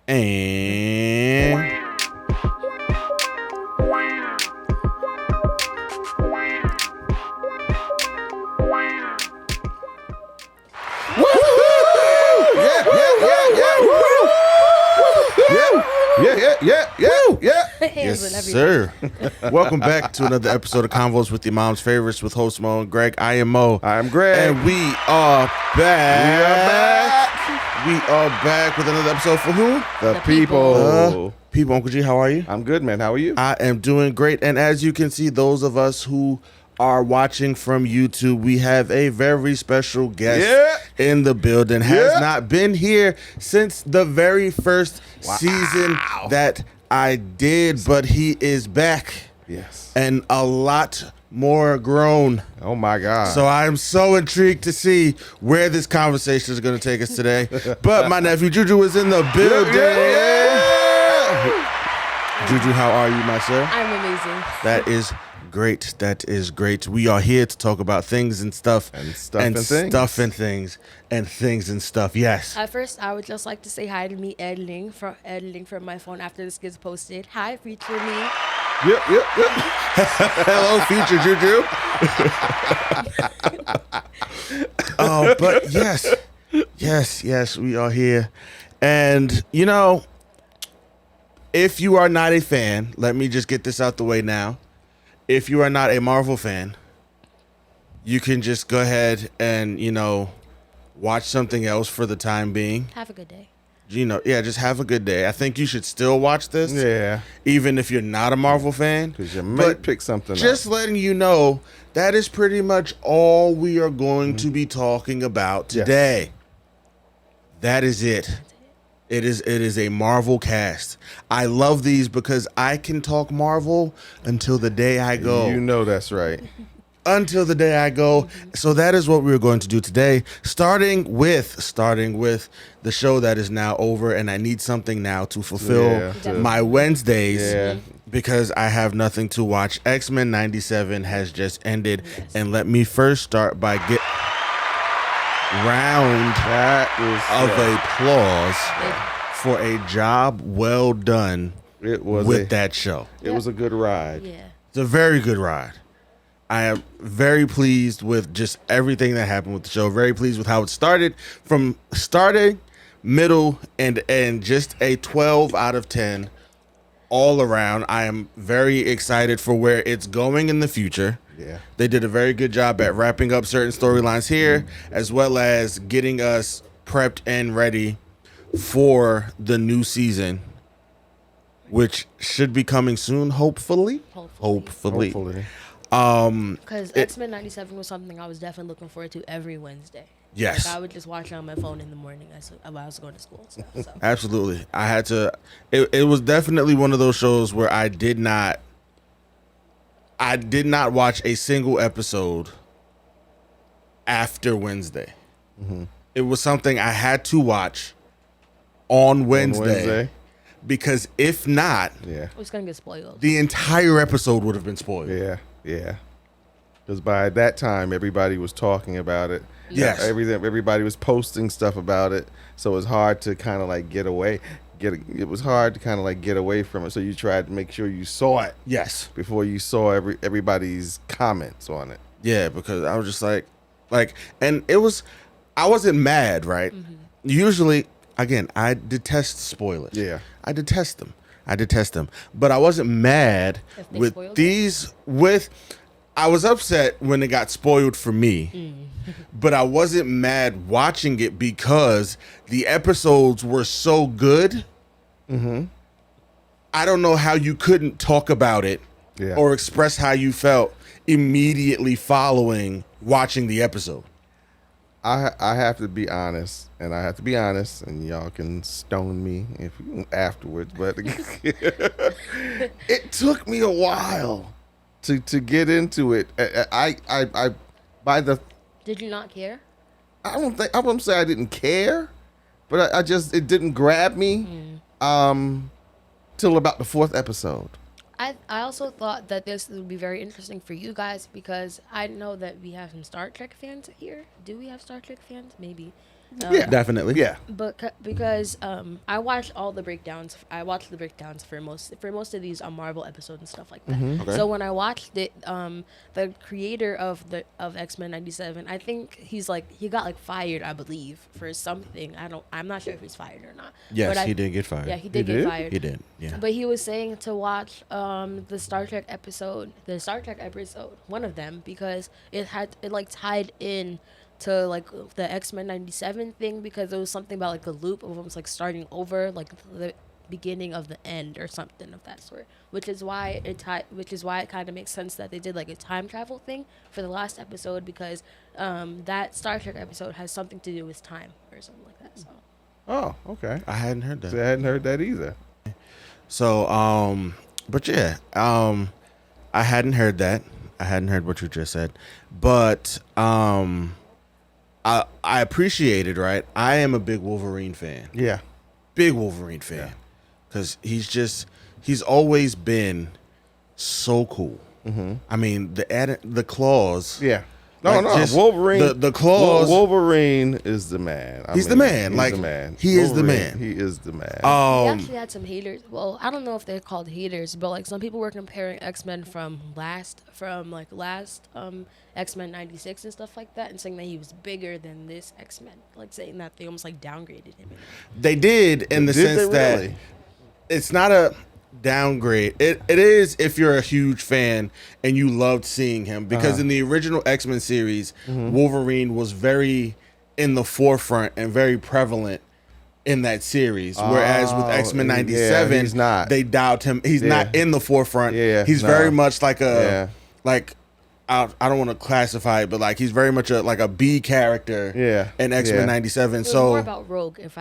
And yes, sir. Welcome back to another episode of Convos with Your Mom's Favorites with host Moe and Greg. I am Moe. I'm Greg. And we are back. We are back with another episode for who? The people. People. Uncle G, how are you? I'm good, man. How are you? I am doing great. And as you can see, those of us who are watching from YouTube, we have a very special guest in the building. Has not been here since the very first season that I did, but he is back. Yes. And a lot more grown. Oh my God. So I'm so intrigued to see where this conversation is going to take us today. But my nephew Juju is in the building. Juju, how are you, my sir? I'm amazing. That is great. That is great. We are here to talk about things and stuff. And stuff and things. Stuff and things. And things and stuff. Yes. At first, I would just like to say hi to me editing from my phone after this gets posted. Hi, future me. Yep. Hello, future Juju. Oh, but yes, we are here. And, you know, if you are not a fan, let me just get this out the way now. If you are not a Marvel fan, you can just go ahead and, you know, watch something else for the time being. Have a good day. You know, just have a good day. I think you should still watch this. Yeah. Even if you're not a Marvel fan. Because you might pick something just up. letting you know, that is pretty much all we are going to be talking about today. Yes. That is it. It is a Marvel cast. I love these because I can talk Marvel until the day I go. You know that's right. Until the day I go. So that is what we're going to do today. Starting with the show that is now over, and I need something now to fulfill my Wednesdays because I have nothing to watch. X-Men 97 has just ended, and let me first start by round of applause for a job well done with that show. It was a good ride. Yeah. It's a very good ride. I am very pleased with just everything that happened with the show. Very pleased with how it started. From starting, middle, and end. Just a 12 out of 10 all around. I am very excited for where it's going in the future. Yeah. They did a very good job at wrapping up certain storylines here, as well as getting us prepped and ready for the new season, which should be coming soon, hopefully. Hopefully. Because X-Men 97 was something I was definitely looking forward to every Wednesday. Yes. Like I would just watch it on my phone in the morning while I was going to school and stuff. So. Absolutely. I had to. It was definitely one of those shows where I did not watch a single episode after Wednesday. Mm-hmm. It was something I had to watch on Wednesday. Because if not, it was going to get spoiled. The entire episode would have been spoiled. Yeah. Because by that time, everybody was talking about it. Yes. Everybody was posting stuff about it. So it was hard to kind of like get away. It was hard to kind of like get away from it. So you tried to make sure you saw it. Yes. Before you saw everybody's comments on it. Yeah, because I was just like, and I wasn't mad, right? Mm-hmm. Usually, again, I detest spoilers. Yeah. I detest them. But I wasn't mad with these. I was upset when it got spoiled for me, but I wasn't mad watching it because the episodes were so good. Mm-hmm. I don't know how you couldn't talk about it or express how you felt immediately following watching the episode. I have to be honest, and and y'all can stone me afterwards, but it took me a while to get into it. Did you not care? I wouldn't say I didn't care, but it didn't grab me till about the fourth episode. I also thought that this would be very interesting for you guys because I know that we have some Star Trek fans here. Do we have Star Trek fans? Maybe. Yeah, definitely. Yeah. But because I watched all the breakdowns. I watched the breakdowns for most of these Marvel episodes and stuff like that. Okay. So when I watched it, the creator of X-Men '97, I think he got like fired, I believe, for something. I'm not sure if he's fired or not. Yes, But he did get fired. Yeah, he did get did? fired. He did. Yeah. But he was saying to watch the Star Trek episode, one of them, because it like tied in to like the X-Men '97 thing, because there was something about like a loop of almost like starting over, like the beginning of the end or something of that sort, which is why it kind of makes sense that they did like a time travel thing for the last episode, because that Star Trek episode has something to do with time or something like that. So Oh, okay. I hadn't heard that. So I hadn't heard that either. So, but yeah, I hadn't heard that. I hadn't heard what you just said, but I appreciate it. Right, I am a big Wolverine fan. Yeah. Big Wolverine fan, because he's always been so cool. Mm-hmm. I mean, the claws. Yeah. No, Like, Wolverine. The claws. Wolverine is the man. He's the man. He's Like, the man. he is the Wolverine, man. He is the man. he actually had some haters. Well, I don't know if they're called haters, but like some people were comparing X-Men from last X-Men '96 and stuff like that, and saying that he was bigger than this X-Men, like saying that they almost like downgraded him. They did in the Did they sense that really? it's not a downgrade. It is if you're a huge fan and you loved seeing him, because in the original X-Men series, Wolverine was very in the forefront and very prevalent in that series. Whereas with X-Men '97, he's not. they doubt him. He's not in the forefront. He's no. very much like like I don't want to classify it, but like he's very much like a B character in X-Men '97. It was So more about Rogue, it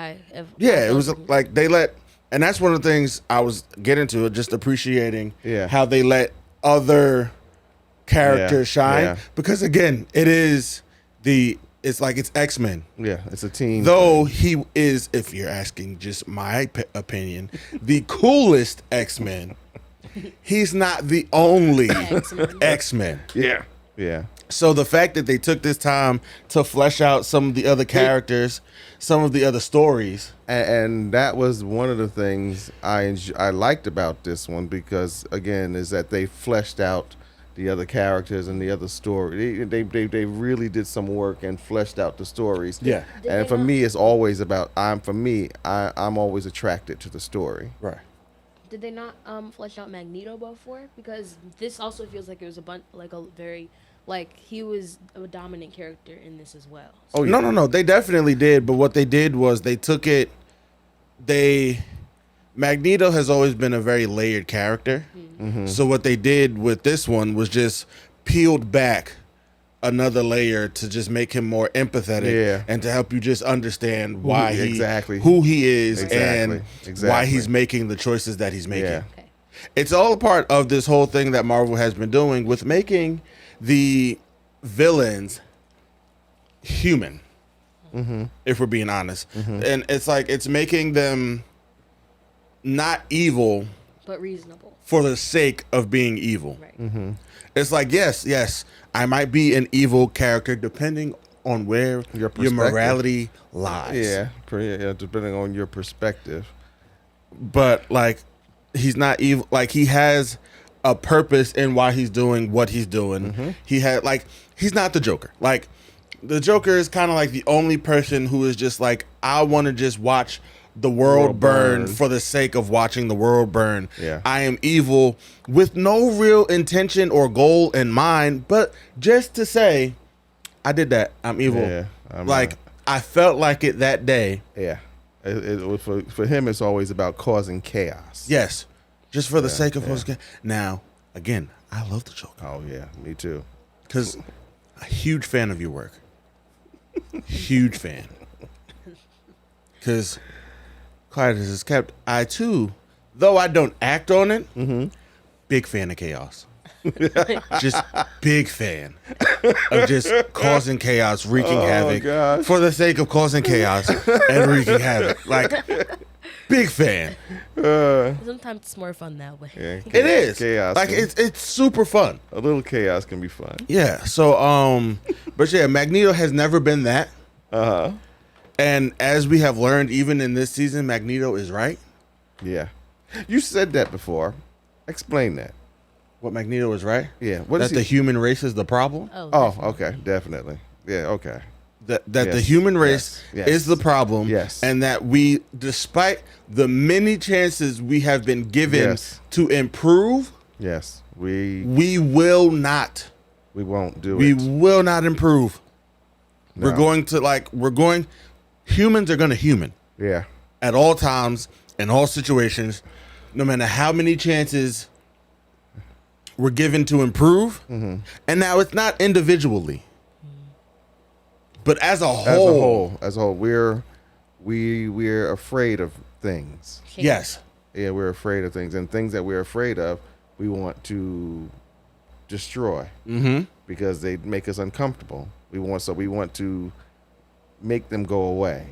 was like they let. And that's one of the things I was getting to, just appreciating how they let other characters shine. Because again, it's X-Men. Yeah, it's a team. Though he is, if you're asking just my opinion, the coolest X-Men, he's not the only X-Men. Yeah. Yeah. So the fact that they took this time to flesh out some of the other characters, some of the other stories. And that was one of the things I liked about this one, because again, is that they fleshed out the other characters and the other story. They really did some work and fleshed out the stories. Yeah. And for me, it's always about I'm always attracted to the story. Right. Did they not flesh out Magneto before? Because this also feels like it was he was a dominant character in this as well. Oh yeah. No. They definitely did. But what they did was they took it. Magneto has always been a very layered character. Mm-hmm. So what they did with this one was just peeled back another layer to just make him more empathetic and to help you just understand why who he is and why he's making the choices that he's making. Yeah. Okay. It's all a part of this whole thing that Marvel has been doing with making the villains human, if we're being honest. And it's like it's making them not evil, but reasonable for the sake of being evil. Right. It's like, yes, I might be an evil character depending on where your morality lies. Yeah, depending on your perspective. But like, he's not evil. Like, he has a purpose in why he's doing what he's doing. He had he's not the Joker. Like, the Joker is kind of like the only person who is just like, I want to just watch the world burn for the sake of watching the world burn. Yeah. I am evil with no real intention or goal in mind, but just to say, I did that. I'm evil. Yeah, I felt like it that day. Yeah. For him, it's always about causing chaos. Yes. Just for the sake of causing chaos. Now, again, I love the Joker. Oh, yeah. Me too. Because a huge fan of your work. Huge fan. Because Clyde is kept. I too, though I don't act on it, big fan of chaos. Just big fan of just causing chaos, wreaking havoc gosh. for the sake of causing chaos and wreaking havoc. Like, big fan. Sometimes it's more fun that way. Yeah, It is. Chaos. Like, it's super fun. A little chaos can be fun. Yeah. So, but yeah, Magneto has never been that. And as we have learned, even in this season, Magneto is right. Yeah. You said that before. Explain that. What Magneto is right? Yeah. That the human race is the problem? Oh, okay. Definitely. Yeah, okay. That the human race is the problem. Yes. And that we, despite the many chances we have been given to improve, we will not. We won't do it. We will not improve. No. Humans are going to human. Yeah. At all times, in all situations, no matter how many chances we're given to improve. Mm-hmm. And now it's not individually, but as a whole, we're afraid of things. Yes. Yeah, we're afraid of things, and things that we're afraid of, we want to destroy because they make us uncomfortable. We want to make them go away.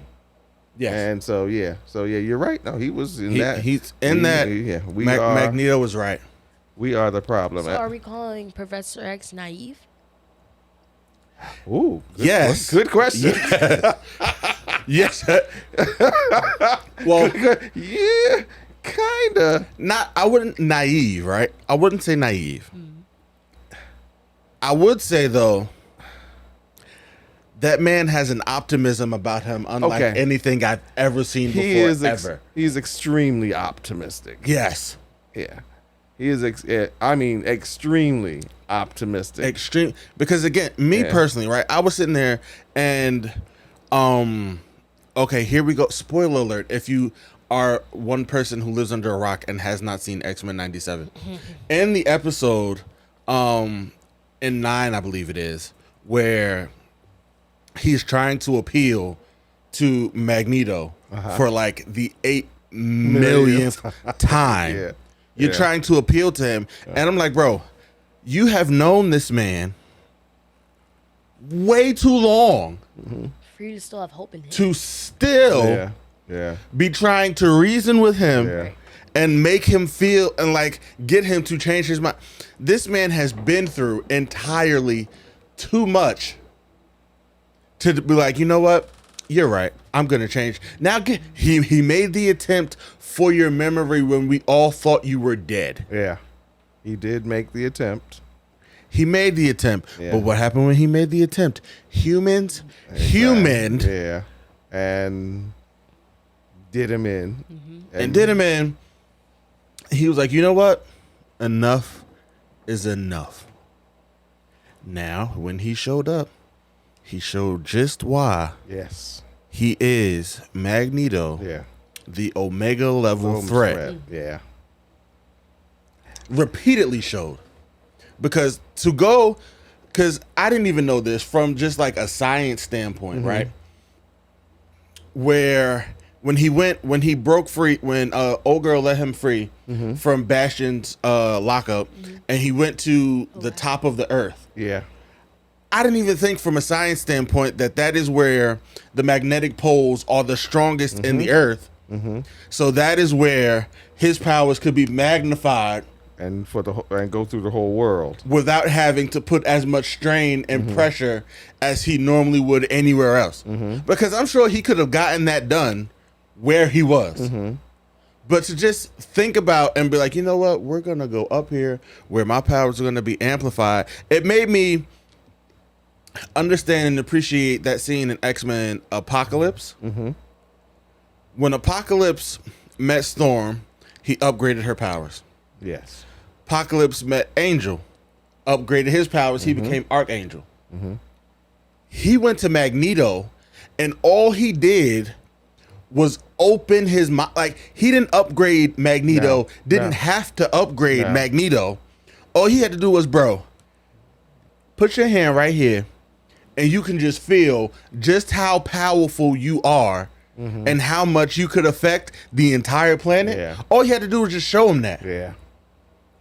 Yes. And so you're right. No, he was in that. He's in that. Yeah, Magneto was right. We are the problem. So are we calling Professor X naive? Ooh, yes. Good question. Yes. Well, yeah, kinda. I wouldn't naive, right? I wouldn't say naive. I would say though, that man has an optimism about him unlike anything I've ever seen before. Ever. He's extremely optimistic. Yes. Yeah. He is. Extremely optimistic. Extreme, because again, me personally, right? I was sitting there, and okay, here we go. Spoiler alert: if you are one person who lives under a rock and has not seen X-Men '97, in the episode, in 9, I believe it is, where he's trying to appeal to Magneto for like the 8 millionth time. Yeah. You're trying to appeal to him. And I'm like, bro, you have known this man way too long for you to still have hope in him. to still be trying to reason with him and make him feel and like get him to change his mind. This man has been through entirely too much to be like, you know what? You're right. I'm going to change. Now, he made the attempt for your memory when we all thought you were dead. Yeah. He did make the attempt. He made the attempt. Yeah. But what happened when he made the attempt? Humaned. Yeah. And did him in. And did him in. He was like, you know what? Enough is enough. Now, when he showed up, he showed just why. Yes. He is Magneto. Yeah. The Omega level threat. Yeah. Repeatedly showed. Because I didn't even know this from just like a science standpoint, right? Where when he broke free, when old girl let him free from Bastion's lockup, and he went to the top of the earth. Yeah. I didn't even think from a science standpoint that is where the magnetic poles are the strongest in the earth. So that is where his powers could be magnified and go through the whole world without having to put as much strain and pressure as he normally would anywhere else. Because I'm sure he could have gotten that done where he was. But to just think about and be like, you know what, we're going to go up here where my powers are going to be amplified. It made me understand and appreciate that scene in X-Men Apocalypse. When Apocalypse met Storm, he upgraded her powers. Yes. Apocalypse met Angel, upgraded his powers. He became Archangel. He went to Magneto, and all he did was open his mind. Like, he didn't upgrade Magneto, didn't have to upgrade Magneto. All he had to do was, bro, put your hand right here, and you can just feel just how powerful you are and how much you could affect the entire planet. Yeah. All you had to do was just show him that. Yeah.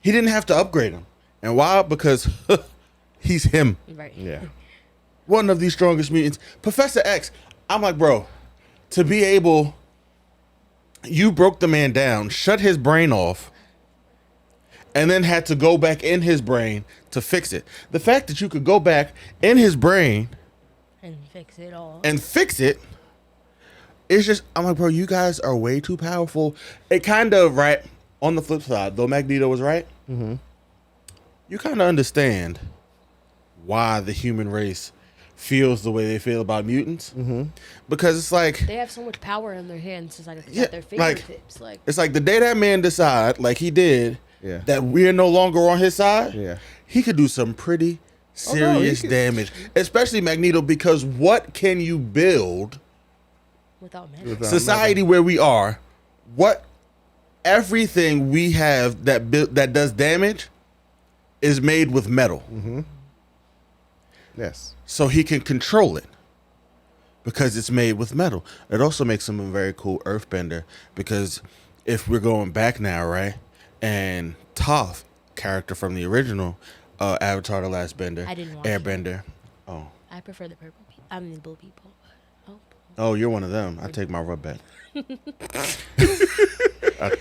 He didn't have to upgrade him. And why? Because he's him. Right. Yeah. One of the strongest mutants. Professor X, I'm like, bro, to be able, you broke the man down, shut his brain off, and then had to go back in his brain to fix it. The fact that you could go back in his brain and fix it all. And fix it it's just, I'm like, bro, you guys are way too powerful. It kind of, right, on the flip side, though Magneto was right, you kind of understand why the human race feels the way they feel about mutants. Because it's like... They have so much power in their hands. It's like at their fingertips. Like it's like the day that man decide, like he did, that we're no longer on his side, he could do some pretty serious damage. Especially Magneto, because what can you build... without metal. Society where we are, what everything we have that does damage is made with metal. Yes. So he can control it because it's made with metal. It also makes him a very cool earthbender, because if we're going back now, right, and Toph, character from the original Avatar: The Last Bender, I didn't watch Airbender. Oh, I prefer the purple people. I mean the blue people. Oh, you're one of them. I take my rub back. I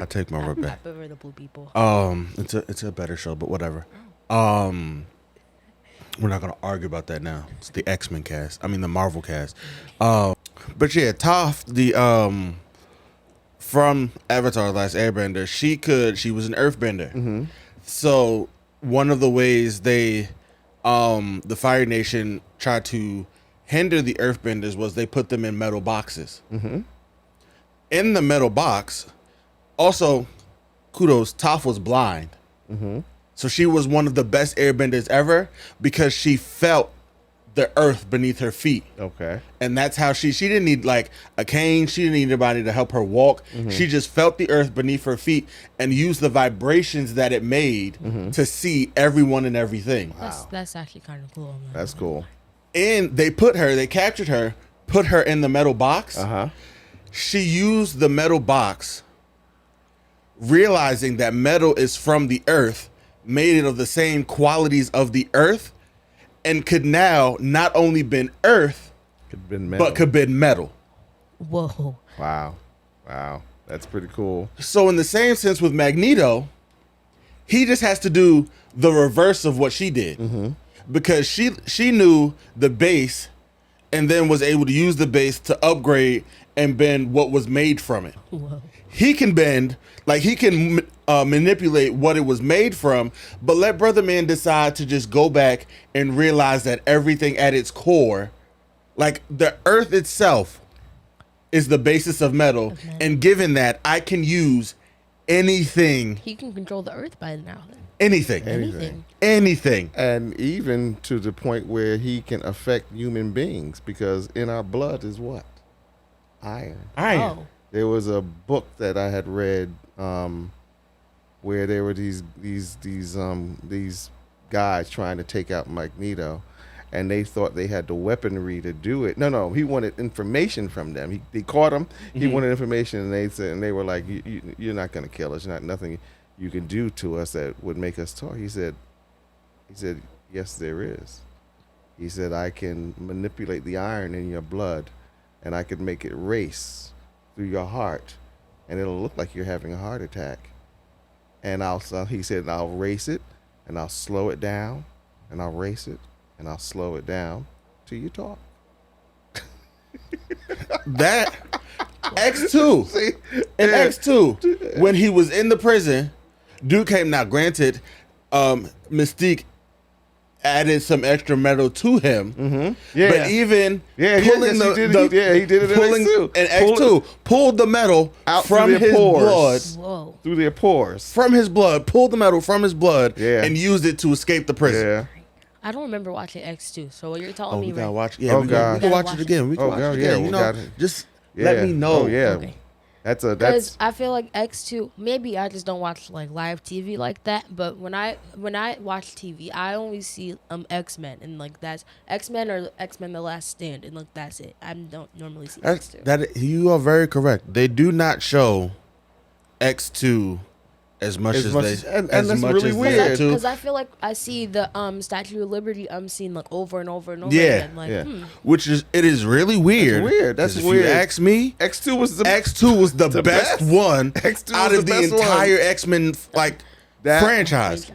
take my rub I back. prefer the blue people. It's a better show, but whatever. We're not gonna argue about that now. It's the X-Men cast. I mean the Marvel cast. But yeah, Toph, the from Avatar: The Last Airbender, she was an earthbender. So one of the ways they the Fire Nation tried to hinder the earthbenders was they put them in metal boxes. In the metal box, also, kudos, Toph was blind. So she was one of the best airbenders ever because she felt the earth beneath her feet. Okay. And that's how she didn't need like a cane. She didn't need anybody to help her walk. She just felt the earth beneath her feet and used the vibrations that it made to see everyone and everything. That's actually kind of cool. Man. That's cool. And they captured her, put her in the metal box. She used the metal box, realizing that metal is from the earth, made it of the same qualities of the earth, and could now not only bend earth, but could bend metal. Whoa. Wow. That's pretty cool. So in the same sense with Magneto, he just has to do the reverse of what she did. Because she knew the base and then was able to use the base to upgrade and bend what was made from it. Whoa. He can bend, like he can manipulate what it was made from, but let Brother Man decide to just go back and realize that everything at its core, like the earth itself, is the basis of metal. And given that, I can use anything. He can control the earth by now. Anything. And even to the point where he can affect human beings, because in our blood is what? Iron. Oh. There was a book that I had read where there were these guys trying to take out Magneto, and they thought they had the weaponry to do it. No, he wanted information from them. They caught him. He wanted information, and they were like, "You're not going to kill us. Nothing you can do to us that would make us talk." He said, "Yes, there is." He said, "I can manipulate the iron in your blood, and I could make it race through your heart, and it'll look like you're having a heart attack. And he said, I'll race it, and I'll slow it down, and I'll race it, and I'll slow it down till you talk." That X2 in X2, when he was in the prison, dude came. Now, granted, Mystique added some extra metal to him. But even pulling he did it pulling in X2 pulled the metal out from his blood. Whoa. Through their pores. From his blood, pulled the metal from his blood and used it to escape the prison. Yeah. I don't remember watching X2, so what you're telling me we gotta right watch. Yeah, Oh, we God. can watch it again. We can watch it again. You know, just let me know. Oh, yeah. Okay. That's Because I feel like X2, maybe I just don't watch like live TV like that, but when I watch TV, I only see X-Men, and like that's X-Men or X-Men The Last Stand, and like that's it. I don't normally see X2. That you are very correct. They do not show X2 as much as they and that's really weird. Because I feel like I see the Statue of Liberty seen like over and over and over again. Like, Which is really weird. That's weird. That's if weird. You ask me, X2 was the best one X2 out was of the best entire one. X-Men franchise.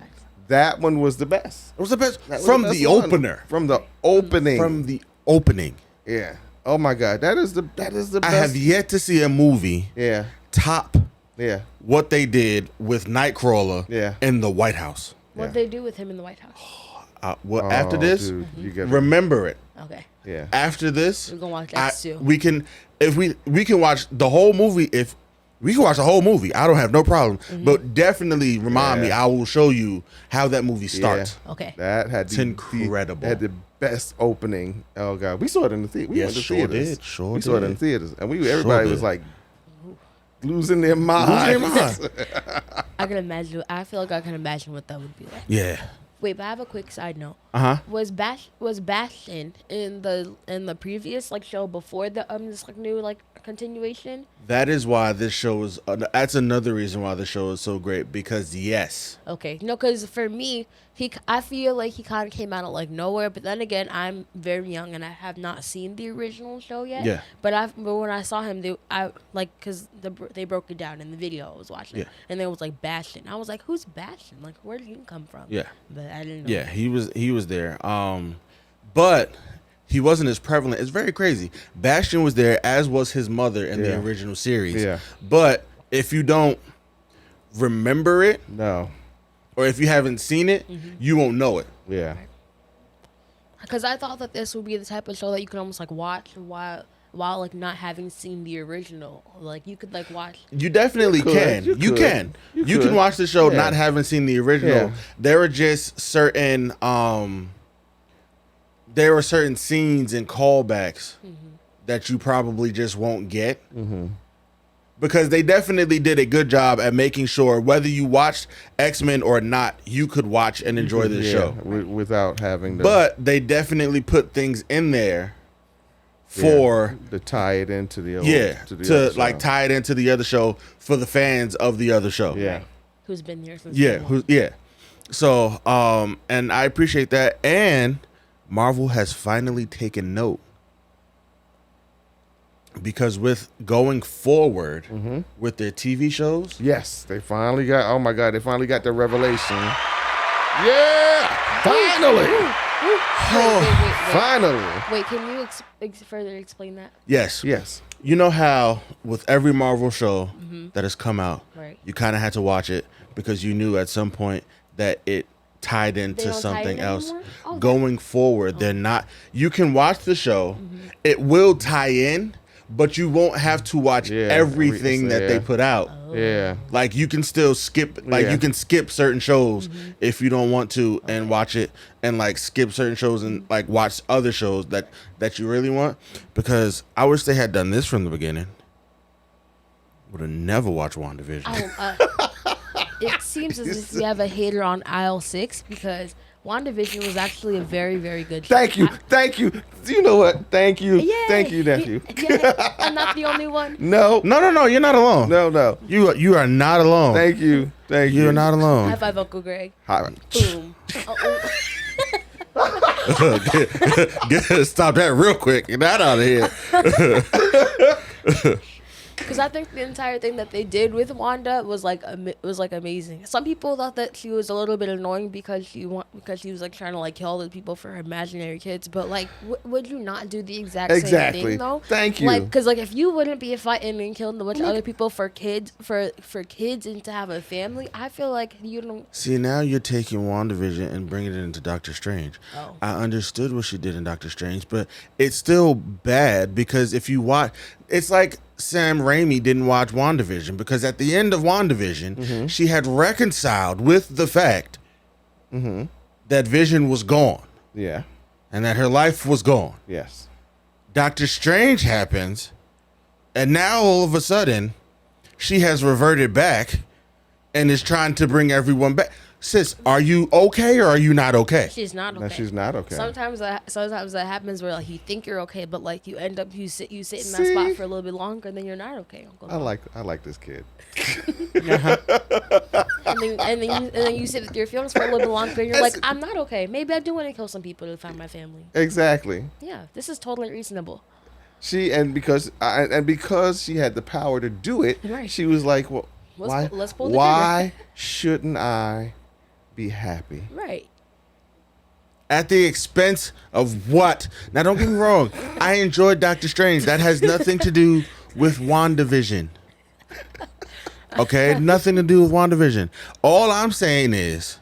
That one was the best. It was the best from the opener. From the opening. From the opening. Yeah. Oh my God, that is the best. I have yet to see a movie top what they did with Nightcrawler in the White House. What they do with him in the White House? After this, dude, remember it. Okay. Yeah. After this, we're gonna watch that too. We can watch the whole movie if. We can watch the whole movie. I don't have no problem. But definitely remind me. I will show you how that movie starts. Yeah. Okay. That had it's incredible. Had the best opening. Oh God, we saw it in the theater. We went to theaters. We saw it in theaters, and everybody was like losing their mind. I can imagine. I feel like I can imagine what that would be like. Yeah. Wait, but I have a quick side note. Was Bastion in the previous show before the this new continuation? That is why this show is. That's another reason why the show is so great because yes. Okay, no, because for me, I feel like he kind of came out of nowhere. But then again, I'm very young and I have not seen the original show yet. Yeah. But when I saw him, because they broke it down in the video I was watching. Yeah. And there was Bastion. I was like, who's Bastion? Where did he come from? Yeah. But I didn't know. Yeah, he was there. But he wasn't as prevalent. It's very crazy. Bastion was there, as was his mother in the original series. Yeah. But if you don't remember it, no, or if you haven't seen it, you won't know it. Yeah. Because I thought that this would be the type of show that you could almost watch while not having seen the original. You could watch. You definitely can. You can watch the show not having seen the original. Yeah. There are just certain there are certain scenes and callbacks that you probably just won't get. Because they definitely did a good job at making sure whether you watched X-Men or not, you could watch and enjoy the show without having to. But they definitely put things in there for to tie it into the old, to tie it into the other show for the fans of the other show. Yeah. Who's been here since So and I appreciate that, and Marvel has finally taken note because with going forward with their TV shows, yes, they finally got. Oh my God, they finally got the revelation. Yeah, finally. Wait. Finally. Wait, can you further explain that? Yes. You know how with every Marvel show that has come out, you kind of had to watch it because you knew at some point that it tied into something else. Going forward, they're not. You can watch the show. It will tie in, but you won't have to watch everything that they put out. Yeah. You can still skip, you can skip certain shows if you don't want to and watch it and skip certain shows and watch other shows that you really want. Because I wish they had done this from the beginning. Would have never watched WandaVision. It seems as if we have a hater on aisle 6 because WandaVision was actually a very, very good show. Thank you. You know what? Thank you. Yay. Thank you, nephew. I'm not the only one. No. You're not alone. No. You are not alone. Thank you. You're not alone. High five, Uncle Greg. Hi. Boom. Stop that real quick. Get that out of here. Because I think the entire thing that they did with Wanda was amazing. Some people thought that she was a little bit annoying because she was trying to kill all the people for her imaginary kids. But would you not do the exact same thing though? Thank you. Because if you wouldn't be fighting and killing a bunch of other people for kids and to have a family, I feel like you don't. See, now you're taking WandaVision and bringing it into Doctor Strange. Oh. I understood what she did in Doctor Strange, but it's still bad because if you watch, it's like Sam Raimi didn't watch WandaVision because at the end of WandaVision, she had reconciled with the fact that Vision was gone. Yeah. And that her life was gone. Yes. Doctor Strange happens, and now all of a sudden, she has reverted back and is trying to bring everyone back. Sis, are you okay or are you not okay? She's not okay. No, she's not okay. Sometimes that happens where you think you're okay, but you end up you sit in that spot for a little bit longer, and then you're not okay. Uncle I like this kid. and then you sit with your feelings for a little bit longer, and you're like, I'm not okay. Maybe I do want to kill some people to find my family. Exactly. Yeah, this is totally reasonable. Because she had the power to do it, she was like, well, why shouldn't I be happy? Right. At the expense of what? Now, don't get me wrong. I enjoyed Doctor Strange. That has nothing to do with WandaVision. Okay? Nothing to do with WandaVision. All I'm saying is,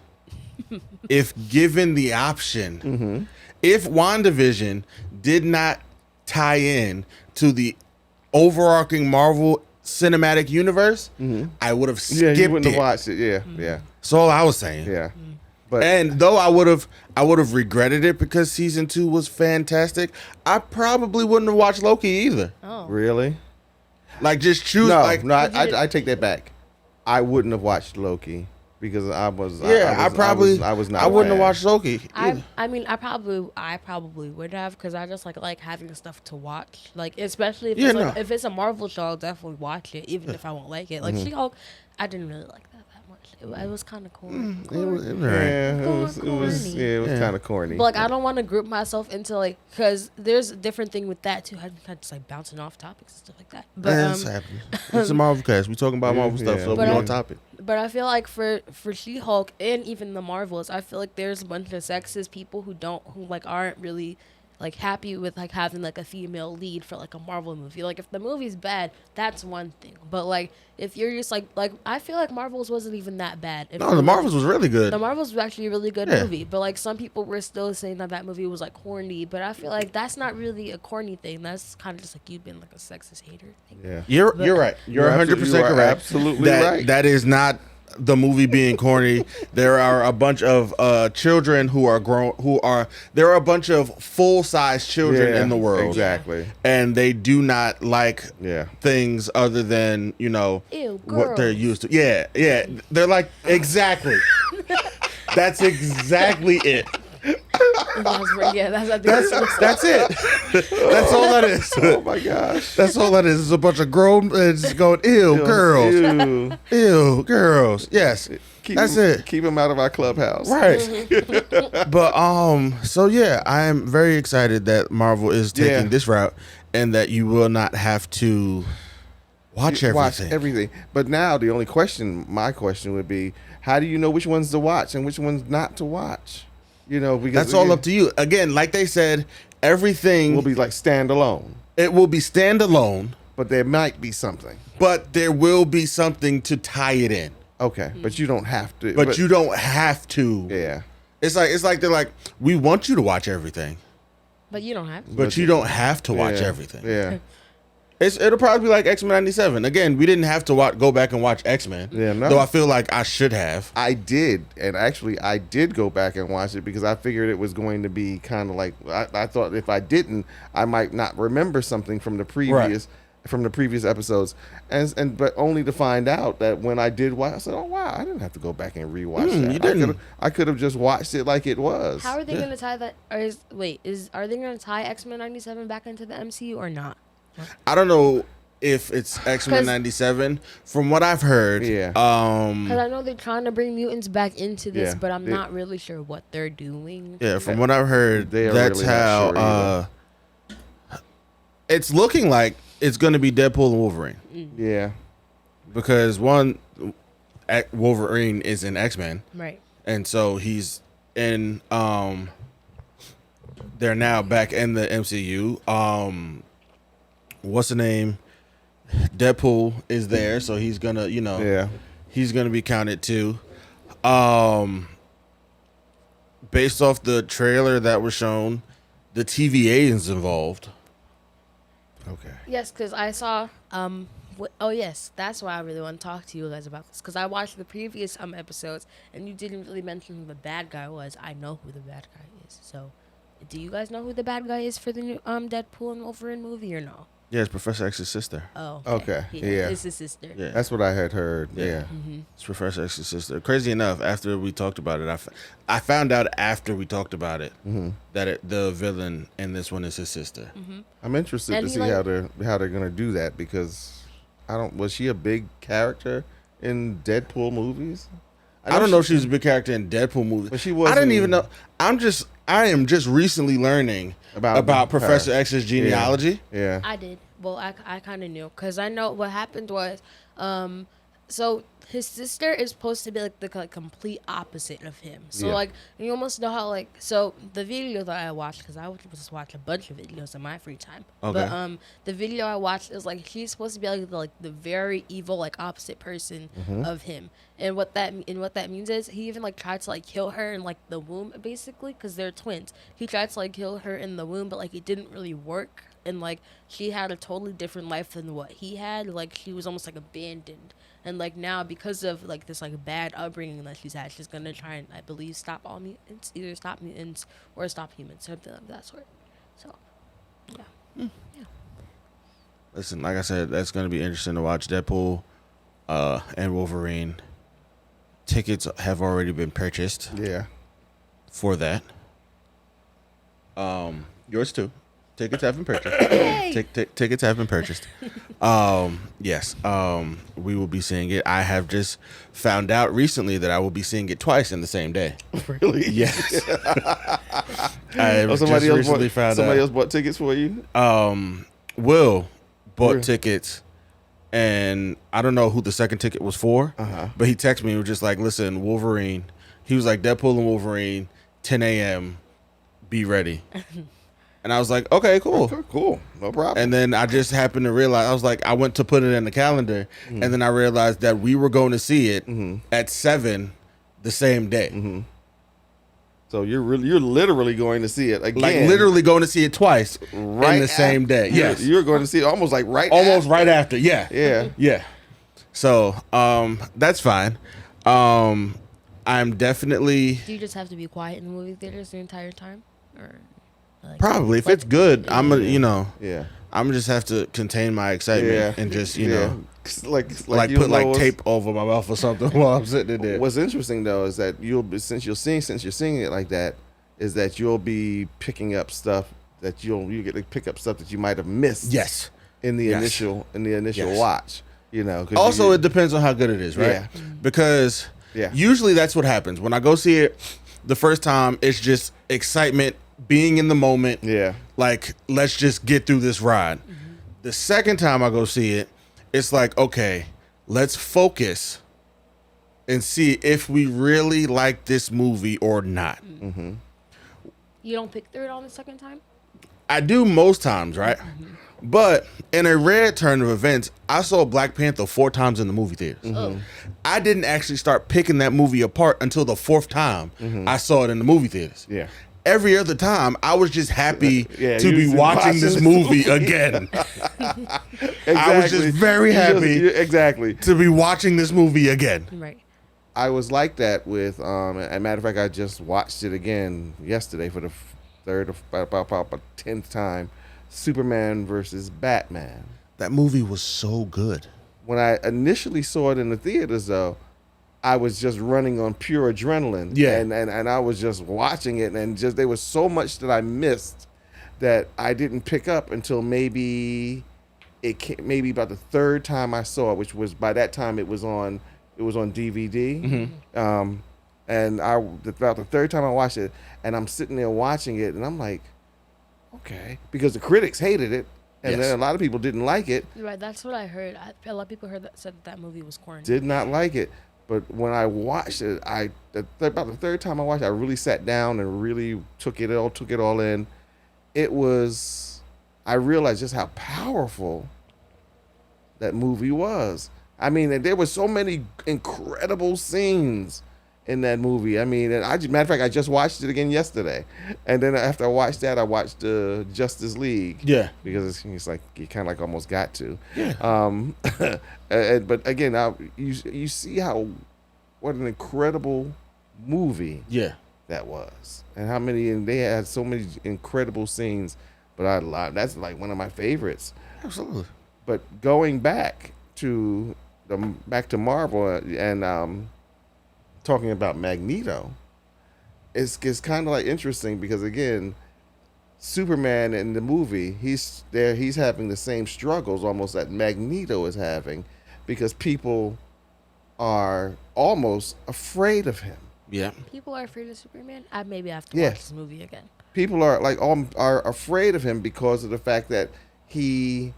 if given the option, if WandaVision did not tie in to the overarching Marvel Cinematic Universe, I would have skipped Yeah, you wouldn't it. have watched it. Yeah, yeah, That's all I was saying. yeah. But And though I would have regretted it because season 2 was fantastic, I probably wouldn't have watched Loki either. Oh. really, Like just choose no, like no. I take that back. I wouldn't have watched Loki because I was. I was not. I wouldn't have a fan. watched Loki. either. I mean, I probably would have because I just like having stuff to watch. Like, especially if if it's a Marvel show, I'll definitely watch it, even if I won't like it. Like She-Hulk, I didn't really like that much. It was kind of corny. It was alright. Yeah, it was kind of corny. But like, I don't want to group myself into like, because there's a different thing with that too. I'm just like bouncing off topics and stuff like that. But That's happening. It's a Marvel cast. We talking about Marvel stuff, so But we I- on topic. But I feel like for She-Hulk and even the Marvels, I feel like there's a bunch of sexist people who aren't really like happy with like having like a female lead for like a Marvel movie. Like if the movie's bad, that's one thing. But like if you're just like I feel like Marvels wasn't even that bad. No, the Marvels was really good. The Marvels was actually a really good Yeah. movie, but like some people were still saying that movie was like corny. But I feel like that's not really a corny thing. That's kind of just like you being like a sexist hater thing. Yeah. You're right. You're 100% you are correct. absolutely right. That is not the movie being corny. There are a bunch of children who are grown. There are a bunch of full-size children in the world. Exactly. And they do not like Yeah. things other than Ew, what they're girls. used to. Yeah. They're like exactly. That's exactly it. That's it. That's all that is. Oh my gosh. That's all that is. It's a bunch of grown just going, ew, girls. Ew. Ew, girls. Yes. That's it. Keep them out of our clubhouse. Right. But so yeah, I am very excited that Marvel is taking this route and that you will not have to watch everything. But now the only my question would be, how do you know which ones to watch and which ones not to watch? You know, because That's all up to you. Again, like they said, everything will be like standalone. It will be standalone, But there might be something. but there will be something to tie it in. Okay, but you don't have to. But you don't have to. Yeah. It's like they're like, we want you to watch everything, But you don't have to. but you don't have to watch Yeah. everything. Yeah. It'll probably be like X-Men 97. Again, we didn't have to go back and watch X-Men. Yeah, no. Though I feel like I should have. I did, and actually, I did go back and watch it because I figured it was going to be kind of like I thought if I didn't, I might not remember something from the previous episodes, and but only to find out that when I did watch, I said, "Oh wow, I didn't have to go back and rewatch that. You didn't. I could have just watched it like it was." How are they going to tie that? Are they going to tie X-Men 97 back into the MCU or not? I don't know if it's X-Men 97. From what I've heard, Yeah. Because I know they're trying to bring mutants back into this, Yeah, but I'm not really sure what they're doing. yeah, from what I've heard, They are that's really not how sure it's looking like it's going to be Deadpool and Wolverine. Yeah. Because one, Wolverine is in X-Men. Right. And so he's in they're now back in the MCU. What's the name? Deadpool is there, so he's gonna, Yeah. he's gonna be counted too. Based off the trailer that was shown, the TVA is involved. Okay. Yes, because I saw. Oh yes, that's why I really want to talk to you guys about this. Because I watched the previous episodes, and you didn't really mention who the bad guy was. I know who the bad guy is. So, do you guys know who the bad guy is for the new Deadpool and Wolverine movie or no? Yeah, it's Professor X's sister. Oh. Okay, yeah. It's his sister. Yeah. That's what I had heard. Yeah. It's Professor X's sister. Crazy enough, after we talked about it, I found out after we talked about it that the villain in this one is his sister. I'm interested And to he, see how they're gonna do that because was she a big character in Deadpool movies? I don't know if she was a big character in Deadpool movies. But she I wasn't. didn't even know. I am just recently learning about Professor X's genealogy. Yeah. I did. Well, I kind of knew because I know what happened was, so his sister is supposed to be like the complete opposite of him. So like you almost know how like so the video that I watched, because I would just watch a bunch of videos in my free time. Okay. But the video I watched is like she's supposed to be like the very evil like opposite person of him. And what that means is he even like tried to like kill her in like the womb basically, because they're twins. He tried to like kill her in the womb, but like it didn't really work. And like she had a totally different life than what he had. Like she was almost like abandoned. And like now, because of like this like bad upbringing that she's had, she's gonna try and I believe stop all mutants, either stop mutants or stop humans, something of that sort. So, yeah. Listen, like I said, that's gonna be interesting to watch. Deadpool, and Wolverine. Tickets have already been purchased. Yeah. For that. Yours too. Tickets have been purchased. Tickets have been purchased. Yes. We will be seeing it. I have just found out recently that I will be seeing it twice in the same day. Really? Yes. Somebody else bought tickets for you? Will bought tickets, and I don't know who the second ticket was for, but he texted me and was just like, listen, Wolverine. He was like, Deadpool and Wolverine, 10 a.m., be ready. And I was like, okay, cool. Okay, cool. No problem. And then I just happened to realize, I was like, I went to put it in the calendar, and then I realized that we were going to see it at 7 the same day. So you're literally going to see it again. Like literally going to see it twice in the same day. Yes. You're going to see it almost like right after. Yeah. Yeah. Yeah. So, that's fine. I'm definitely. Do you just have to be quiet in the movie theaters the entire time? Or like, probably. If it's good, I'm gonna, Yeah. I'm gonna just have to contain my excitement and just, like put like tape over my mouth or something while I'm sitting in there. What's interesting though is that since you're seeing it like that, is that you'll be picking up stuff that you get to pick up stuff that you might have missed. Yes. In the initial watch. Also, it depends on how good it is, right? Yeah. Because usually that's what happens when I go see it. The first time, it's just excitement, being in the moment. Yeah. Like, let's just get through this ride. The second time I go see it, it's like, okay, let's focus and see if we really like this movie or not. You don't pick through it on the second time? I do most times, right? But in a rare turn of events, I saw Black Panther 4 times in the movie theaters. I didn't actually start picking that movie apart until the 4th time I saw it in the movie theaters. Yeah. Every other time, I was just happy to be watching this movie again. Exactly. I was just very happy to be watching this movie again. Right. I was like that with, as a matter of fact, I just watched it again yesterday for the third or about 10th time, Superman versus Batman. That movie was so good. When I initially saw it in the theaters, though, I was just running on pure adrenaline. Yeah. And I was just watching it, and just there was so much that I missed that I didn't pick up until maybe about the third time I saw it, which was by that time it was on DVD. And about the third time I watched it, and I'm sitting there watching it, and I'm like, okay, because the critics hated it, and then a lot of people didn't like it. Right, that's what I heard. A lot of people said that movie was corny. Did not like it. But when I watched it, about the third time I watched it, I really sat down and really took it all in. I realized just how powerful that movie was. I mean, there were so many incredible scenes in that movie. I mean, and matter of fact, I just watched it again yesterday. And then after I watched that, I watched Justice League. Yeah. Because it's like, you kind of like almost got to. Yeah. But again, you see what an incredible movie that was. And they had so many incredible scenes. But that's like one of my favorites. Absolutely. But going back to Marvel and talking about Magneto, it's kind of like interesting because again, Superman in the movie, he's having the same struggles almost that Magneto is having, because people are almost afraid of him. Yeah. People are afraid of Superman. Maybe I have to watch this movie again. People are afraid of him because of the fact that he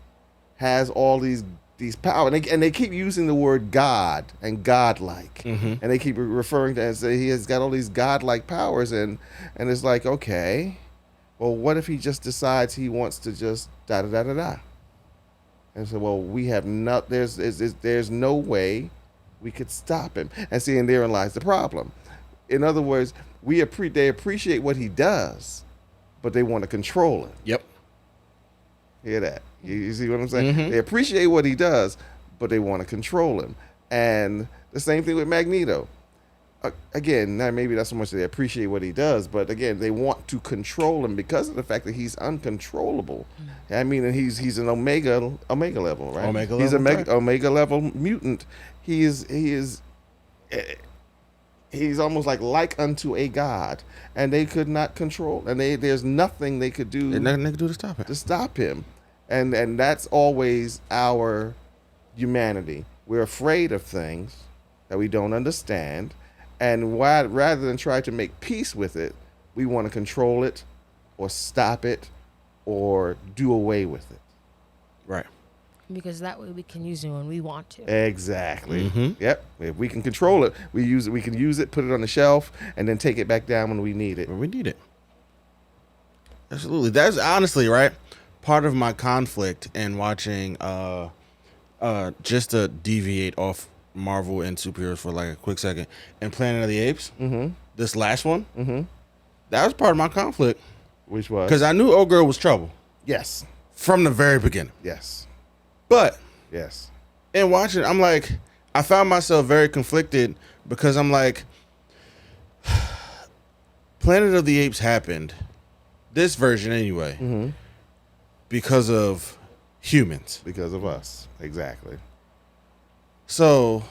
has all these these power, and they keep using the word God and godlike, and they keep referring to as he has got all these godlike powers, and it's like, okay, well, what if he just decides he wants to just da da da da da? And so, well, we have not. There's no way we could stop him. And see, and therein lies the problem. In other words, they appreciate what he does, but they want to control him. Yep. Hear that? You see what I'm saying? They appreciate what he does, but they want to control him. And the same thing with Magneto. Again, maybe not so much they appreciate what he does, but again, they want to control him because of the fact that he's uncontrollable. I mean, and he's an omega level, right? He's an omega level mutant. He's almost like unto a god, and they could not control, and there's nothing they could do. There's nothing they could do to stop him. And that's always our humanity. We're afraid of things that we don't understand, and rather than try to make peace with it, we want to control it or stop it or do away with it. Right. Because that way we can use it when we want to. Exactly. Yep. If we can control it, we use it. We can use it, put it on the shelf, and then take it back down when we need it. When we need it. Absolutely. That's honestly, right, part of my conflict in watching, just to deviate off Marvel and superheroes for like a quick second, and Planet of the Apes, this last one, that was part of my conflict. Which was? Because I knew old girl was trouble. Yes. From the very beginning. Yes. But yes, in watching, I'm like, I found myself very conflicted because I'm like, Planet of the Apes happened, this version anyway, because of humans. Because of us. Exactly. So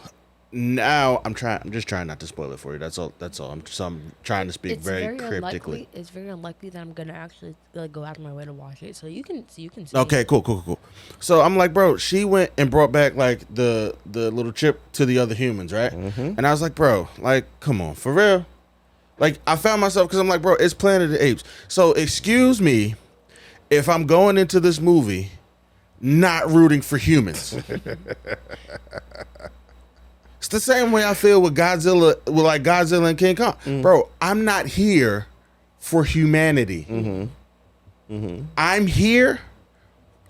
now I'm just trying not to spoil it for you. That's all. I'm trying to speak very cryptically. It's very unlikely that I'm gonna actually go out of my way to watch it. So you can see. Okay, cool. So I'm like, bro, she went and brought back like the little chip to the other humans, right? And I was like, bro, like, come on, for real. Like, I found myself, because I'm like, bro, it's Planet of the Apes. So excuse me if I'm going into this movie not rooting for humans. It's the same way I feel with Godzilla, and King Kong. Bro, I'm not here for humanity. I'm here,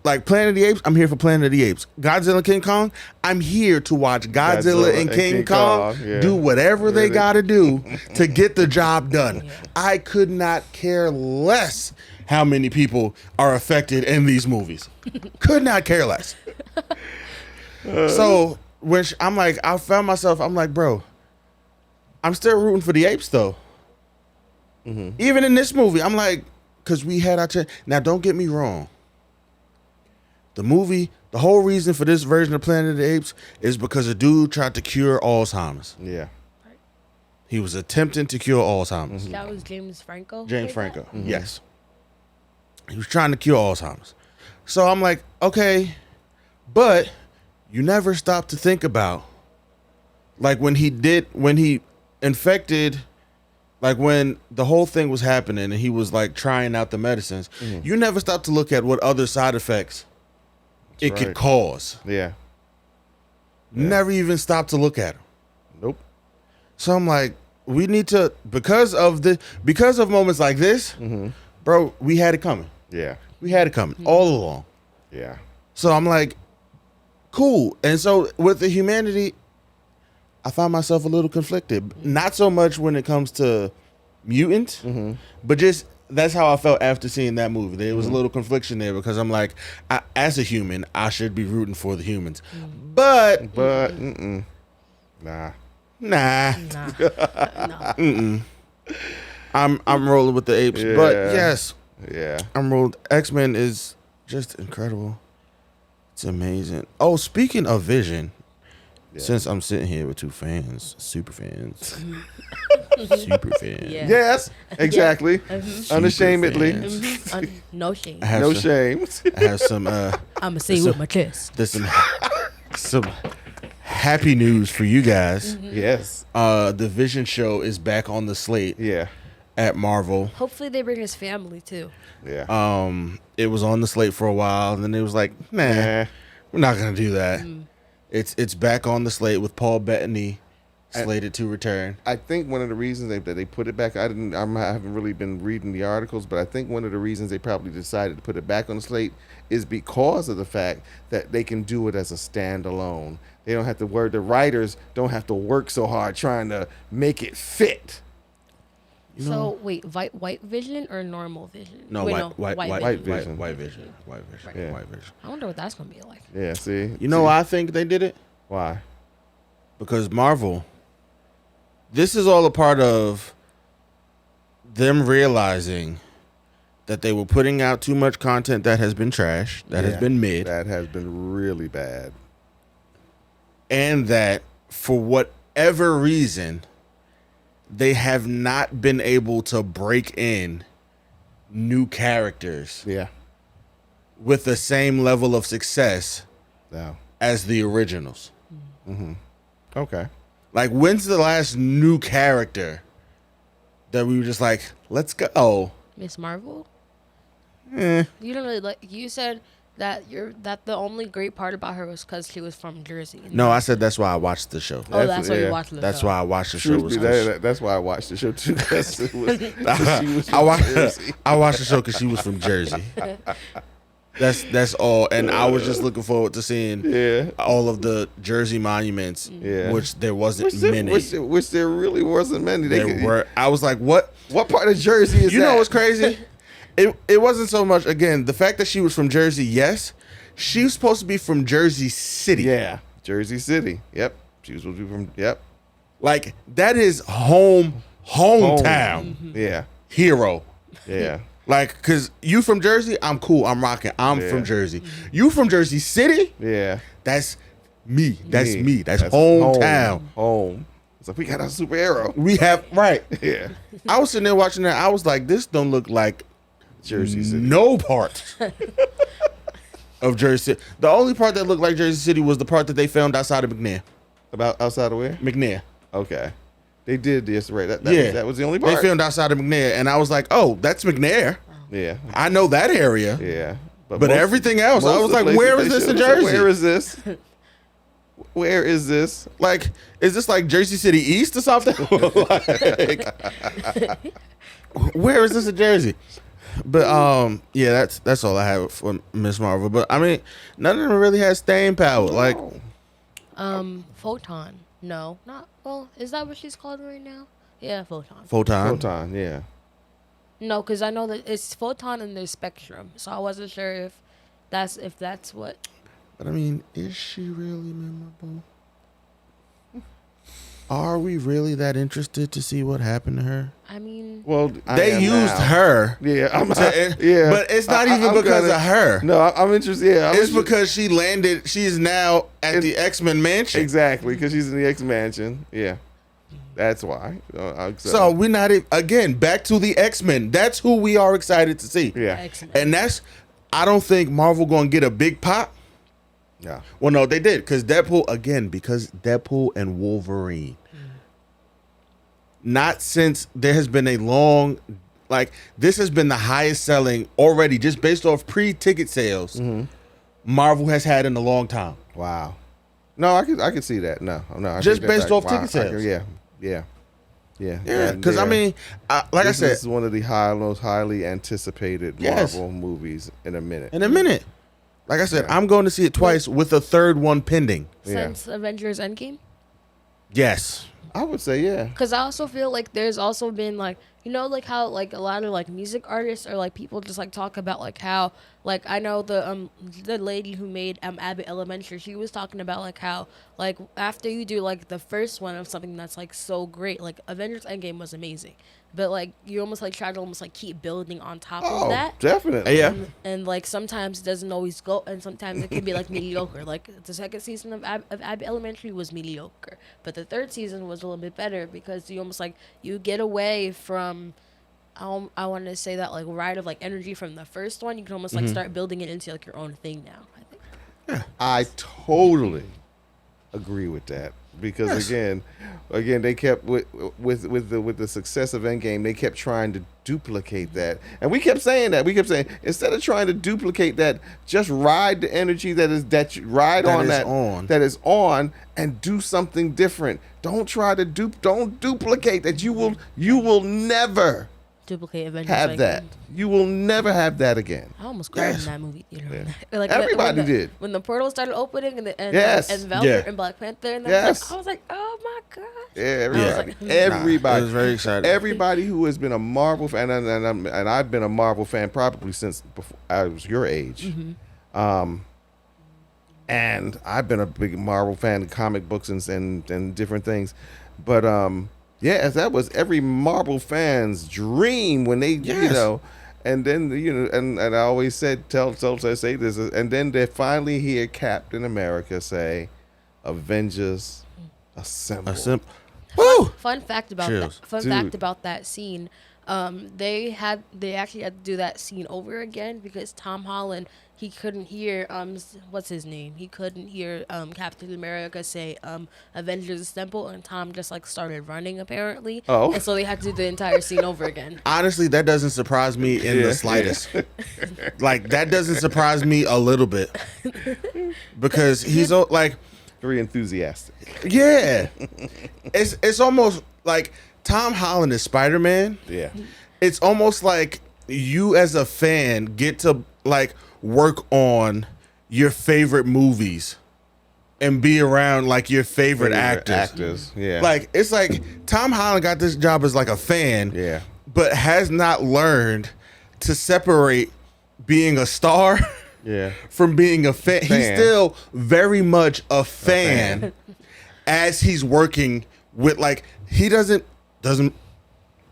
like Planet of the Apes, I'm here for Planet of the Apes. Godzilla and King Kong, I'm here to watch Godzilla and King Kong do whatever they got to do to get the job done. I could not care less how many people are affected in these movies. Could not care less. So, which I'm like, I found myself, I'm like, bro, I'm still rooting for the apes though. Even in this movie, I'm like, because we had our chance. Now, don't get me wrong. The movie, the whole reason for this version of Planet of the Apes is because a dude tried to cure Alzheimer's. Yeah. He was attempting to cure Alzheimer's. That was James Franco? James Franco, yes. He was trying to cure Alzheimer's. So I'm like, okay, but you never stop to think about, like, when he infected, like when the whole thing was happening and he was like trying out the medicines, you never stop to look at what other side effects it could cause. Yeah. Never even stop to look at them. Nope. So I'm like, we need to, because of moments like this, bro, we had it coming. Yeah. We had it coming all along. Yeah. So I'm like, cool. And so with the humanity, I find myself a little conflicted. Not so much when it comes to mutants, but just that's how I felt after seeing that movie. There was a little confliction there because I'm like, as a human, I should be rooting for the humans. But nah. I'm rolling with the apes. Yeah. But yes. Yeah. I'm rolling. X-Men is just incredible. It's amazing. Oh, speaking of Vision, since I'm sitting here with two fans, super fans. Yeah. Yes, exactly. Unashamedly. No shame. No shame. I have some. I'ma say it with my chest. There's some happy news for you guys. Yes. The Vision show is back on the slate. Yeah. At Marvel. Hopefully they bring his family too. Yeah. It was on the slate for a while, and then it was like, nah. We're not gonna do that. It's back on the slate with Paul Bettany slated to return. I think one of the reasons that they put it back, I haven't really been reading the articles, but I think one of the reasons they probably decided to put it back on the slate is because of the fact that they can do it as a standalone. They don't have to work. The writers don't have to work so hard trying to make it fit. So wait, white vision or normal vision? No, Wait, white vision. White vision. Yeah. White vision. I wonder what that's gonna be like. Yeah, see? You know why I think they did it? Why? Because Marvel, this is all a part of them realizing that they were putting out too much content that has been trash, that has been mid. That has been really bad. And that for whatever reason, they have not been able to break in new characters with the same level of success as the originals. Mm-hmm. Okay. Like, when's the last new character that we were just like, let's go? Miss Marvel? You don't really like. You said that the only great part about her was because she was from Jersey. No, I said that's why I watched the show. Oh, that's why you watched the show. That's why I watched the show. That's why I watched the show too. Because she was I watched the show because she was from Jersey. That's all, and I was just looking forward to seeing all of the Jersey monuments, which there wasn't many. Which there really wasn't many. I was like, what? What part of Jersey is that? You know what's crazy? It wasn't so much, again, the fact that she was from Jersey, yes. She was supposed to be from Jersey City. Yeah, Jersey City. Yep. She was supposed to be from, Like, that is hometown. Mm-hmm. Yeah. Hero. Yeah. Like, because you from Jersey, I'm cool. I'm rocking. I'm from Jersey. You from Jersey City? Yeah. That's me. That's me. That's hometown. Home. It's like, we got a superhero. We have, right. Yeah. I was sitting there watching that. I was like, this don't look like Jersey City. No part of Jersey City. The only part that looked like Jersey City was the part that they filmed outside of McNair. About outside of where? McNair. Okay. They did this, right? That was the only They part. filmed outside of McNair, and I was like, oh, that's McNair. Yeah. I know that area. Yeah. But everything else, I was like, where is this in Jersey? Where is this? Where is this? Like, is this like Jersey City East or something? Like, where is this in Jersey? But yeah, that's all I have for Miss Marvel. But I mean, none of them really has staying power. Like, Photon. No, not well. Is that what she's called right now? Yeah, Photon. Photon. Yeah. No, because I know that it's Photon and there's Spectrum, so I wasn't sure if that's what. But I mean, is she really memorable? Are we really that interested to see what happened to her? I mean, well, they used her. Yeah, yeah. But it's not even because of her. No, I'm interested. Yeah, it's because she landed. She's now at the X-Men mansion. Exactly, because she's in the X mansion. Yeah, that's why. So we're not again back to the X-Men. That's who we are excited to see. Yeah, X-Men. And I don't think Marvel gonna get a big pop. Yeah. Well, no, they did because Deadpool and Wolverine. Not since there has been a long, like, this has been the highest selling already, just based off pre-ticket sales, Marvel has had in a long time. Wow. No, I could see that. No. Just based off ticket sales. Yeah. Because I mean, like I said, this is one of the most highly anticipated Marvel movies in a minute. Like I said, I'm going to see it twice with a third one pending. Since Avengers Endgame? Yes. I would say, yeah. Because I also feel like there's also been, like, you know, like how, like, a lot of, like, music artists or, like, people just, like, talk about, like, how, like, I know the lady who made Abbott Elementary, she was talking about, like, how, like, after you do, like, the first one of something that's, like, so great, like, Avengers Endgame was amazing. But, like, you almost, like, try to almost, like, keep building on top of that. Definitely. Yeah. And, like, sometimes it doesn't always go, and sometimes it can be, like, mediocre. Like, the second season of Abbott Elementary was mediocre. But the third season was a little bit better because you almost, like, you get away from, I want to say that, like, ride of, like, energy from the first one. You can almost, like, start building it into, like, your own thing now, I think. I totally agree with that. because again they kept with the success of Endgame, they kept trying to duplicate that, and we kept saying instead of trying to duplicate that, just ride the energy that is on and do something different. Don't try to don't duplicate that. You will never duplicate Avengers have that. You will never have that again. I almost cried in that movie theater. Yeah. Like everybody did when the portal started opening and yes. Velvet and Black Panther and yes. I was like, oh my god. Yeah, everybody. It was very exciting. Everybody who has been a Marvel fan, and I've been a Marvel fan probably since before I was your age. Mm-hmm. And I've been a big Marvel fan of comic books and different things, but yeah, that was every Marvel fan's dream when they, and then and I always said, say this, and then they finally hear Captain America say, "Avengers Assemble." Woo! Fun fact about that scene. They actually had to do that scene over again because Tom Holland, he couldn't hear what's his name? He couldn't hear Captain America say Avengers Assemble, and Tom just like started running apparently. Oh. And so they had to do the entire scene over again. Honestly, that doesn't surprise me in the slightest. Like that doesn't surprise me a little bit because he's like very enthusiastic. Yeah. It's almost like Tom Holland is Spider-Man. Yeah. It's almost like you as a fan get to like work on your favorite movies and be around like your favorite actors. Yeah. Like it's like Tom Holland got this job as like a fan. Yeah. But has not learned to separate being a star from being a fan. He's still very much a fan as he's working with like he doesn't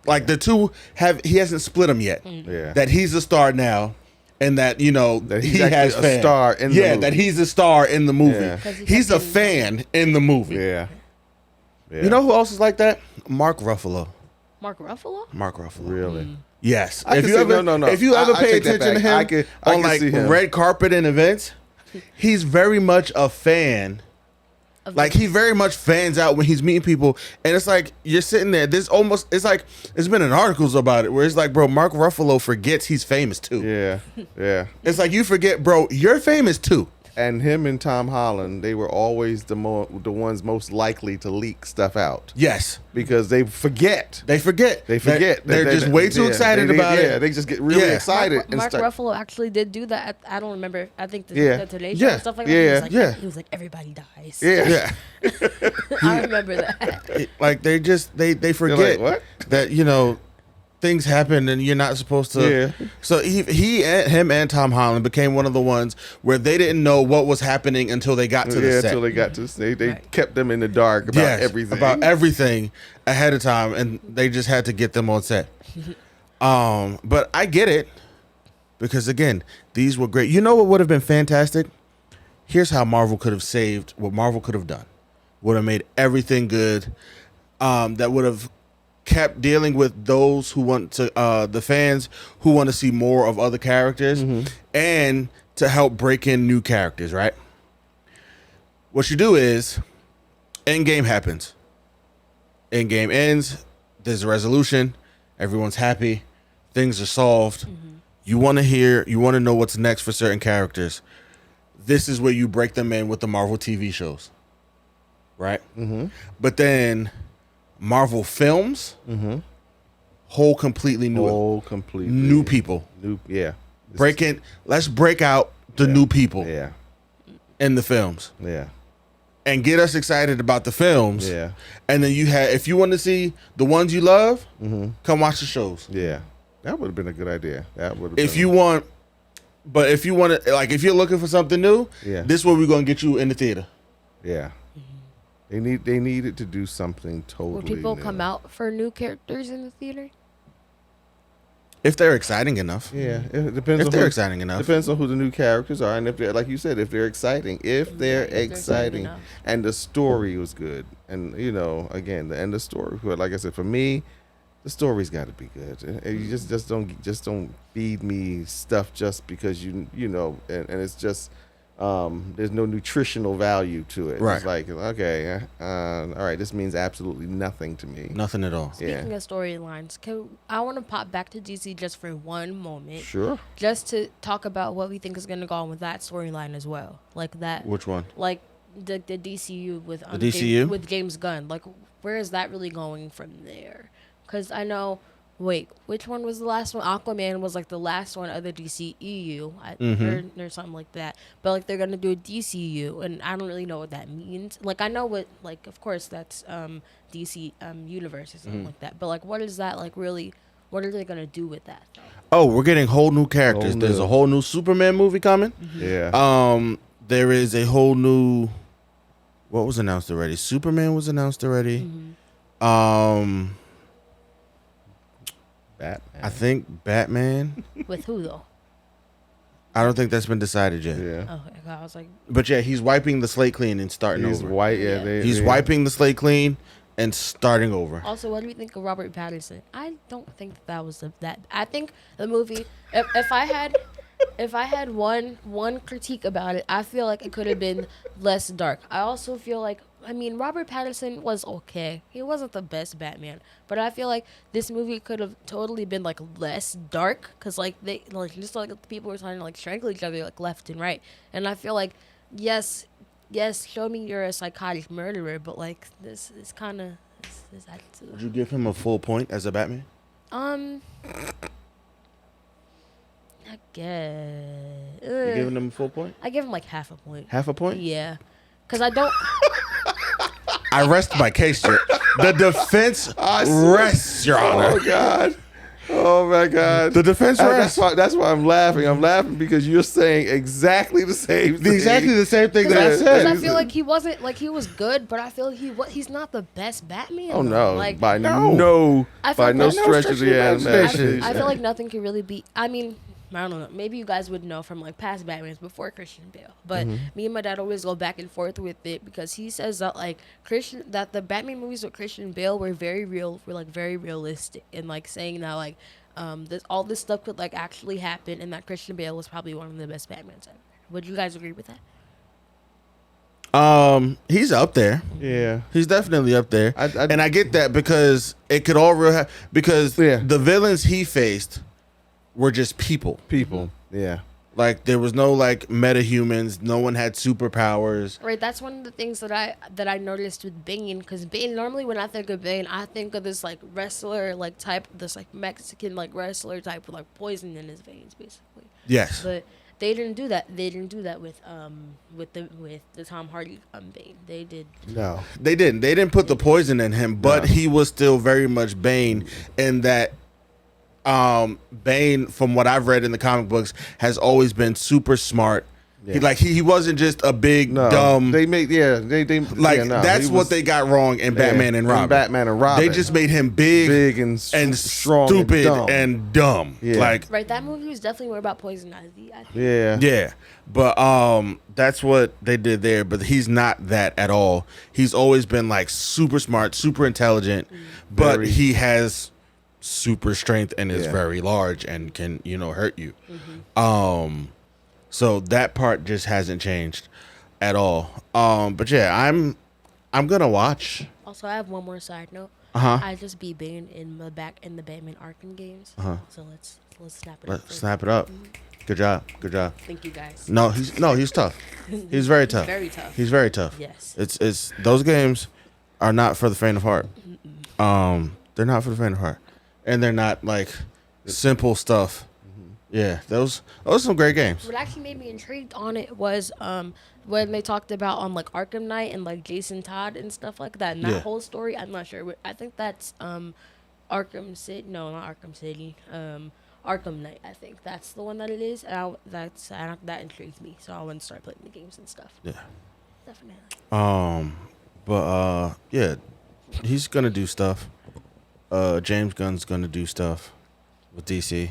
like the two he hasn't split them yet. Yeah. That he's a star now and that that he has a star in the movie. that he's a star in the movie. Yeah. He's a fan in the movie. Yeah. You know who else is like that? Mark Ruffalo. Mark Ruffalo? Mark Ruffalo. Really? Yes. If you ever pay attention to him on like red carpet and events, he's very much a fan. Like he very much fans out when he's meeting people, and it's like you're sitting there. It's like there's been an articles about it where it's like, bro, Mark Ruffalo forgets he's famous too. Yeah. It's like you forget, bro, you're famous too. And him and Tom Holland, they were always the ones most likely to leak stuff out. Yes, because they forget. They're just way too excited about it. Yeah, they just get really excited. Mark Ruffalo actually did do that. I don't remember. I think the Today Show and stuff like that. He was like, everybody dies. Yeah. I remember that. Like they forget like, what? that things happen and you're not supposed to. Yeah. So him and Tom Holland became one of the ones where they didn't know what was happening until they got to the set. Until they got to they kept them in the dark about everything ahead of time, and they just had to get them on set. But I get it because again, these were great. You know what would have been fantastic? Here's how Marvel could have saved what Marvel could have done. Would have made everything good. That would have kept dealing with those who want to the fans who want to see more of other characters and to help break in new characters, right? What you do is Endgame happens. Endgame ends, there's a resolution, everyone's happy, things are solved. You want to know what's next for certain characters. This is where you break them in with the Marvel TV shows. Right? But then Marvel films, whole completely new, new people. Let's break out the new people in the films. Yeah. And get us excited about the films. Yeah. And then if you want to see the ones you love, come watch the shows. Yeah. That would have been a good idea. If you want to, like, if you're looking for something new, this is where we're going to get you in the theater. Yeah. They needed to do something totally Will people new. come out for new characters in the theater? If they're exciting enough. Yeah, it depends. If they're exciting enough. Depends on who the new characters are, and if they're, like you said, if they're exciting. If they're exciting, and the story was good, and again, the story. Like I said, for me, the story's got to be good. And you just don't feed me stuff just because and it's just. there's no nutritional value to it. Right. It's like, okay, all right, this means absolutely nothing to me. Nothing at all. Speaking of storylines, I want to pop back to DC just for one moment. Sure. Just to talk about what we think is going to go on with that storyline as well. Like that. Which one? Like the DCU with the DCU? with James Gunn. Like, where is that really going from there? Because I know. Wait, which one was the last one? Aquaman was like the last one of the DCEU, or something like that. But like they're gonna do a DCU, and I don't really know what that means. Like I know what, like of course that's DC universe or something like that. But like, what is that like really? What are they gonna do with that? Though? Oh, we're getting whole new characters. There's a whole new Superman movie coming. Yeah. There is a whole new. What was announced already? Superman was announced already. Batman. I think Batman. With who though? I don't think that's been decided yet. Yeah. Okay, I was like, But yeah, he's wiping the slate clean and starting He's over. white. Yeah. Yeah. He's wiping the slate clean and starting over. also, what do we think of Robert Pattinson? I don't think that was that. I think the movie. If I had one critique about it, I feel like it could have been less dark. I also feel like, I mean, Robert Pattinson was okay. He wasn't the best Batman, but I feel like this movie could have totally been like less dark, cause like they like just like the people were trying to like strangle each other like left and right, and I feel like yes, show me you're a psychotic murderer, but like this is kind of this attitude. Would you give him a full point as a Batman? I guess. You giving him a full point? I give him like half a point. Half a point? Yeah, cause I don't. I rest my case, Your The defense rests, Your Honor. Oh God. Oh my God. The defense rests. That's why I'm laughing. I'm laughing because you're saying exactly the same thing. Exactly the same thing that I Because said. I feel like he wasn't like he was good, but I feel like he's not the best Batman. Oh though. no. Like by no. no I feel by like no there's no stretch of the imagination. I feel like nothing can really be. I mean, I don't know. Maybe you guys would know from like past Batmans before Christian Bale, but me and my dad always go back and forth with it because he says that like that the Batman movies with Christian Bale were very real, were like very realistic, and like saying that like all this stuff could like actually happen, and that Christian Bale was probably one of the best Batmans ever. Would you guys agree with that? He's up there. Yeah. He's definitely up there. And I get that because it could all because the villains he faced were just people. Yeah. Like there was no like metahumans. No one had superpowers. Right, that's one of the things that I noticed with Bane, because Bane, normally when I think of Bane, I think of this like wrestler like type, this like Mexican like wrestler type with like poison in his veins, basically. Yes. But they didn't do that. They didn't do that with the Tom Hardy Bane. They did. No. They didn't. They didn't put the poison in him, but he was still very much Bane in that Bane, from what I've read in the comic books, has always been super smart. Yeah. He wasn't just a big dumb. They made that's what they got wrong in Batman and Robin. They just made him big and strong, stupid and dumb. Yeah. Right, that movie was definitely more about Poison Ivy, I think. Yeah. But that's what they did there. But he's not that at all. He's always been like super smart, super intelligent, but he has super strength and is very large and can hurt you. So that part just hasn't changed at all. But yeah, I'm gonna watch. Also, I have one more side note. I just beat Bane in the Batman Arkham games. So let's snap it up. Let's snap it up. Good job. Thank you guys. No, he's tough. He's very tough. Very tough. He's very tough. Yes. It's those games are not for the faint of heart. They're not for the faint of heart, and they're not like simple stuff. Yeah, those are some great games. What actually made me intrigued on it was when they talked about on like Arkham Knight and like Jason Todd and stuff like that. And that whole story, I'm not sure. I think that's Arkham City. No, not Arkham City. Arkham Knight. I think that's the one that it is. And that intrigues me. So I want to start playing the games and stuff. Yeah. Definitely. But yeah, he's gonna do stuff. James Gunn's gonna do stuff with DC.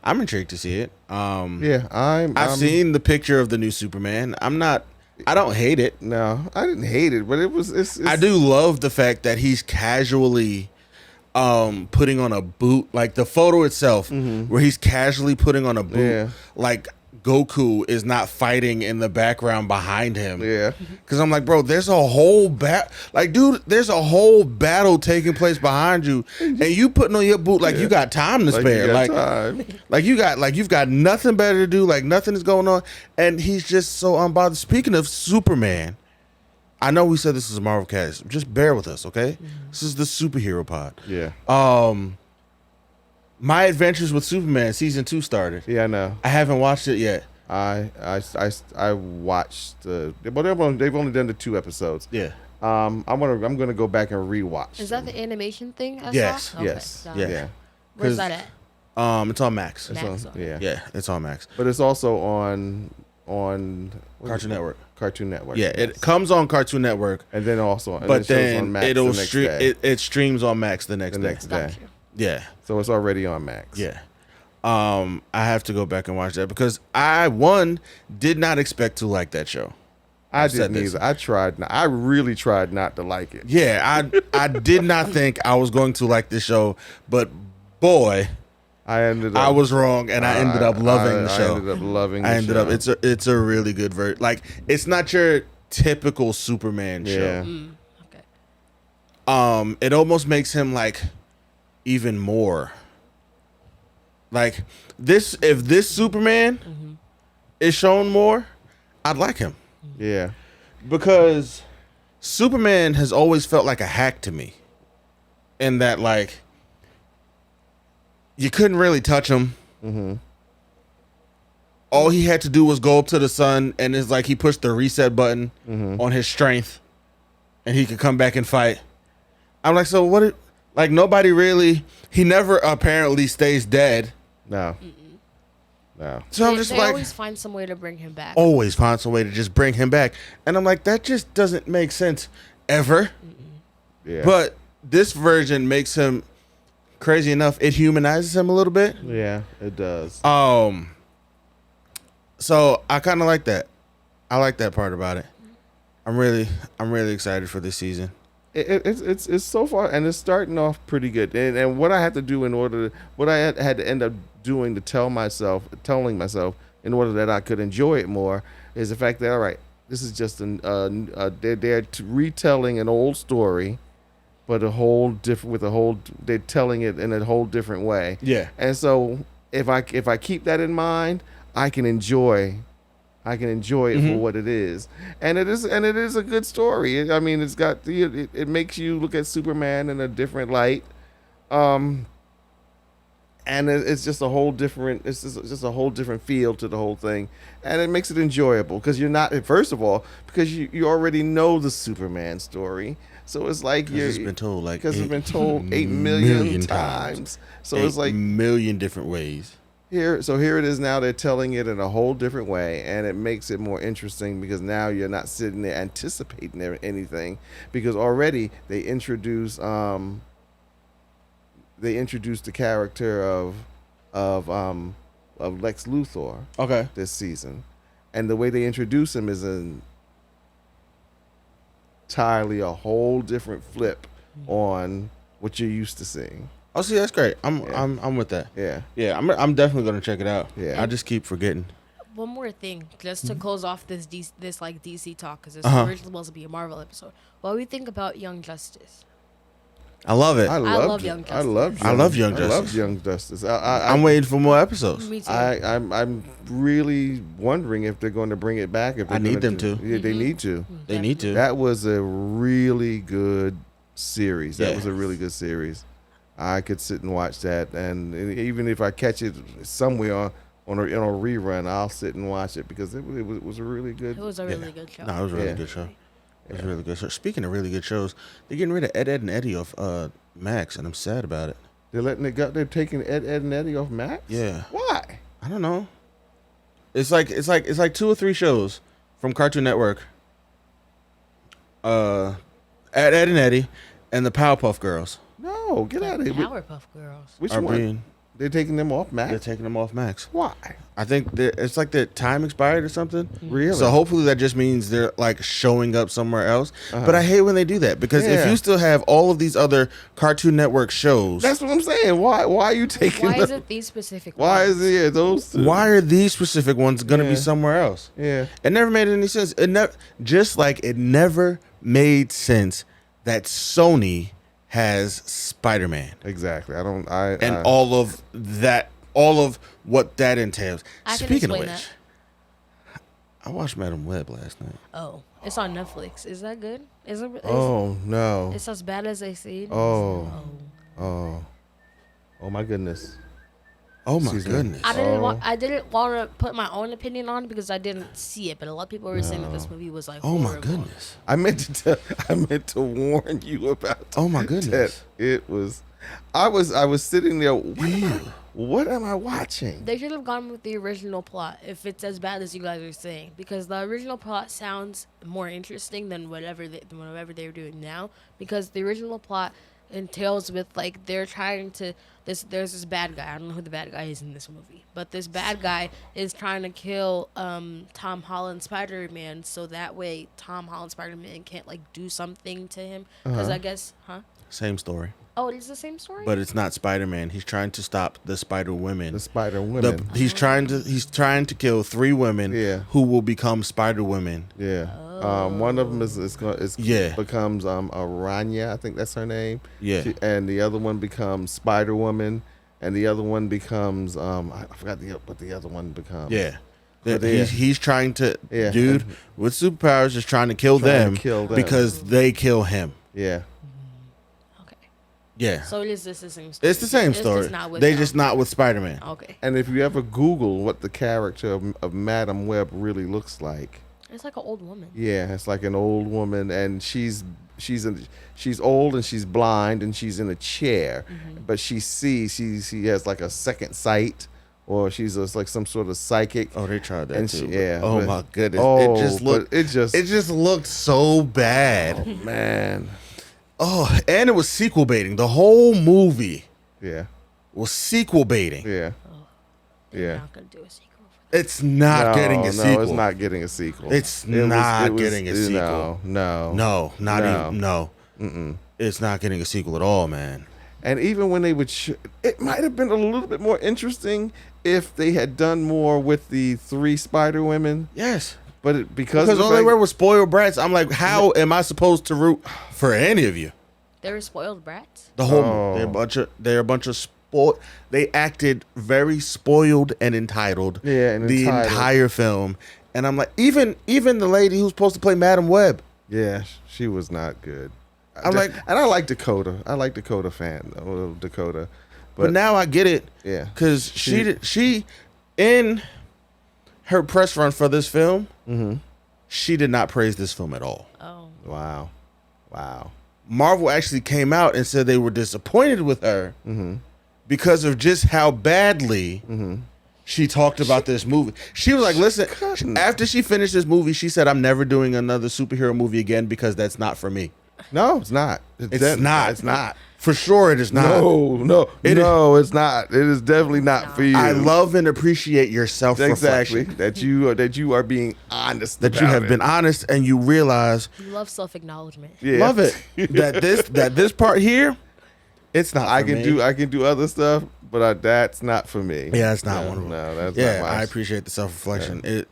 I'm intrigued to see it. I've seen the picture of the new Superman. I don't hate it. No, I didn't hate it, but it's I do love the fact that he's casually putting on a boot, like the photo itself, where he's casually putting on a boot, like Goku is not fighting in the background behind him. Yeah. Because I'm like, bro, there's a whole there's a whole battle taking place behind you, and you putting on your boot like you got time to spare. You've got nothing better to do, like nothing is going on. And he's just so unbothered. Speaking of Superman, I know we said this is a Marvel cast. Just bear with us, okay? Mm-hmm. This is the superhero pod. Yeah. My Adventures with Superman season 2 started. Yeah, I know. I haven't watched it yet. I watched but they've only done the 2 episodes. Yeah. I'm gonna go back and rewatch. Is that the animation thing? Yes. Okay. Yes. Yeah. Where's that at? It's on Max. Yeah, it's on Max. But it's also on Cartoon Network. Cartoon Network. Yeah, it comes on Cartoon Network, and then also, but then on Max it'll the next day. It streams on Max the next day. Gotcha. Yeah. So it's already on Max. Yeah. I have to go back and watch that because I did not expect to like that show. I didn't either. I really tried not to like it. Yeah, I did not think I was going to like this show, but boy, I was wrong, and I ended up loving the show. I ended up loving the show. It's a really good version. Like, it's not your typical Superman show. Okay. It almost makes him like even more like this. If this Superman is shown more, I'd like him. Yeah, because Superman has always felt like a hack to me, in that like you couldn't really touch him. Mm-hmm. All he had to do was go up to the sun, and it's like he pushed the reset button on his strength, and he could come back and fight. I'm like, so what? Like, nobody really. He never apparently stays dead. No. Mm-mm. No. So I'm just they like, always find some way to bring him back. Always find some way to just bring him back, and I'm like, that just doesn't make sense ever. Yeah. But this version makes him crazy enough. It humanizes him a little bit. Yeah, it does. So I kind of like that. I like that part about it. I'm really excited for this season. It's so far, and it's starting off pretty good. And what I had to do what I had to end up doing to telling myself in order that I could enjoy it more is the fact that, all right, this is just they're retelling an old story, but they're telling it in a whole different way. Yeah. And so if I keep that in mind, I can enjoy it for what it is, and it is a good story. I mean, it's got it makes you look at Superman in a different light, and it's just a whole different feel to the whole thing, and it makes it enjoyable because you're not, first of all, because you already know the Superman story, so it's like it's been told 8 million times, so it's like 8 million different ways. Here it is now. They're telling it in a whole different way, and it makes it more interesting because now you're not sitting there anticipating anything, because already they introduced the character of Lex Luthor this season, and the way they introduce him is entirely a whole different flip on what you're used to seeing. Oh, see, that's great. I'm with that. Yeah. I'm definitely gonna check it out. Yeah. I just keep forgetting. One more thing, just to close off this DC talk, because it's originally supposed to be a Marvel episode. What do we think about Young Justice? I love it. I love Young Justice. I love Young Justice. I love Young Justice. I'm waiting for more episodes. Me too. I'm really wondering if they're going to bring it back. If I need them to. Yeah, they need to. They need to. That was a really good series. That was a really good series. I could sit and watch that, and even if I catch it somewhere on a rerun, I'll sit and watch it because it was a really good. It was a really good show. No, it was a really good show. It was a really good show. Speaking of really good shows, they're getting rid of Ed, and Eddie off Max, and I'm sad about it. They're taking Ed, and Eddie off Max. Yeah. Why? I don't know. It's like 2 or 3 shows from Cartoon Network. Ed, and Eddie, and the Powerpuff Girls. No, get out of here. Powerpuff Girls. Which are one? being They're taking them off Max. They're taking them off Max. Why? I think it's like their time expired or something. Really? So hopefully that just means they're like showing up somewhere else. But I hate when they do that because if you still have all of these other Cartoon Network shows, that's what I'm saying. Why are you taking? Why is it these specific? Why ones? is it those? Two? Why are these specific ones going to be somewhere else? Yeah. It never made any sense. It never, just like it never made sense that Sony has Spider-Man. Exactly. All of what that entails. I can Speaking of explain which, I watched Madam Web last night. Oh, it's on Netflix. Is that good? Is it? Oh no. It's as bad as they say. Oh my goodness. Oh my goodness. I didn't want to put my own opinion on it because I didn't see it, but a lot of people were saying that this movie was like. Oh horrible. my goodness. I meant to warn you about. Oh my goodness. It was. I was sitting there. What am I watching? They should have gone with the original plot if it's as bad as you guys are saying, because the original plot sounds more interesting than whatever they're doing now. Because the original plot entails with like they're trying to there's this bad guy. I don't know who the bad guy is in this movie, but this bad guy is trying to kill Tom Holland Spider-Man, so that way Tom Holland Spider-Man can't like do something to him. Because I guess, Same story. Oh, it is the same story. But it's not Spider-Man. He's trying to stop the Spider Women. The Spider Women. He's trying to kill 3 women who will become Spider Women. Yeah. One of them becomes Aranya, I think that's her name. Yeah. And the other one becomes Spider Woman, and the other one becomes I forgot what the other one becomes. Yeah. He's trying to dude with superpowers is trying to kill them because they kill him. Yeah. Yeah. So it is the same story. It's the same story. Just not with Spider-Man. Okay. And if you ever Google what the character of Madam Web really looks like, it's like an old woman. Yeah, it's like an old woman, and she's old and she's blind and she's in a chair, but she sees. She has like a second sight, or she's like some sort of psychic. Oh, they tried that too. Oh my goodness! It just looked so bad. Oh man. Oh, and it was sequel baiting. The whole movie was sequel baiting. Yeah. They're not gonna do a sequel. It's not getting a sequel. No, it's not getting a sequel. It's not getting a sequel. No, even. It's not getting a sequel at all, man. And even when they would, it might have been a little bit more interesting if they had done more with the 3 Spider Women. Yes. But because all they were was spoiled brats. I'm like, how am I supposed to root for any of you? They were spoiled brats. The whole they're a bunch of spoiled. They acted very spoiled and entitled. Yeah, and the entire film. And I'm like, even the lady who's supposed to play Madam Web. Yeah, she was not good. I'm like, and I like Dakota. I like Dakota Dakota. But now I get it. Yeah, because she in her press run for this film, she did not praise this film at all. Oh. Wow. Marvel actually came out and said they were disappointed with her because of just how badly she talked about this movie. She was like, listen, after she finished this movie, she said, I'm never doing another superhero movie again because that's not for me. No, it's not. It's not. For sure it is not. No, it's not. It is definitely not for you. I love and appreciate your self-reflection. Exactly. That you are being honest. That you have been honest and you realize. You love self-acknowledgement. Yeah. Love it. that this part here, it's not for me. I can do other stuff, but that's not for me. Yeah, it's not one of them. No, that's not my. I appreciate the self-reflection. Yeah.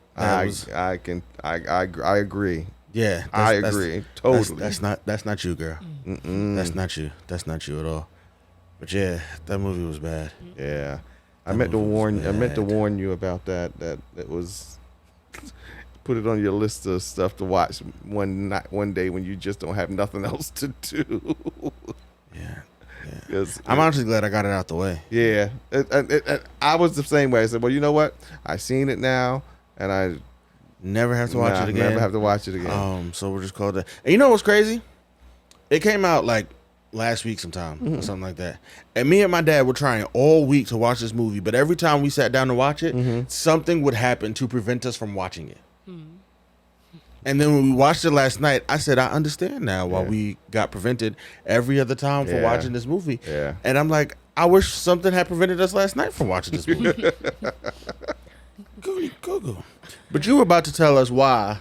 I agree. Yeah, I agree totally. That's not you, girl. That's not you. That's not you at all. But yeah, that movie was bad. Yeah, I meant to warn you about that. That it was. Put it on your list of stuff to watch one day when you just don't have nothing else to do. Yeah. I'm honestly glad I got it out the way. Yeah, I was the same way. I said, well, you know what? I seen it now, and I. Never have to watch it again. Never have to watch it again. So we'll just call it that. And you know what's crazy? It came out like last week sometime or something like that. And me and my dad were trying all week to watch this movie, but every time we sat down to watch it, something would happen to prevent us from watching it. And then when we watched it last night, I said, I understand now why we got prevented every other time for watching this movie. Yeah. And I'm like, I wish something had prevented us last night from watching this movie. Go. But you were about to tell us why.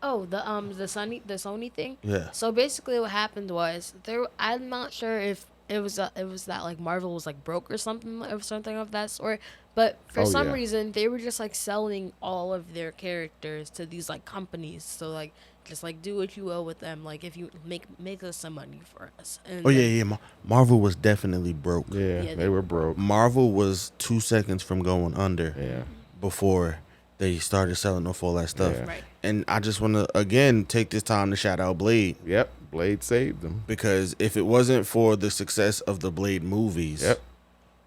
Oh, the Sony thing. Yeah. So basically, what happened was I'm not sure if it was that like Marvel was like broke or something of that sort. But for some reason, they were just like selling all of their characters to these like companies. So like just like do what you will with them. Like if you make us some money for us. And Marvel was definitely broke. Yeah, they were broke. Marvel was 2 seconds from going under. Yeah. Before they started selling off all that stuff. Yeah. Right. And I just want to, again, take this time to shout out Blade. Yep, Blade saved them. Because if it wasn't for the success of the Blade movies,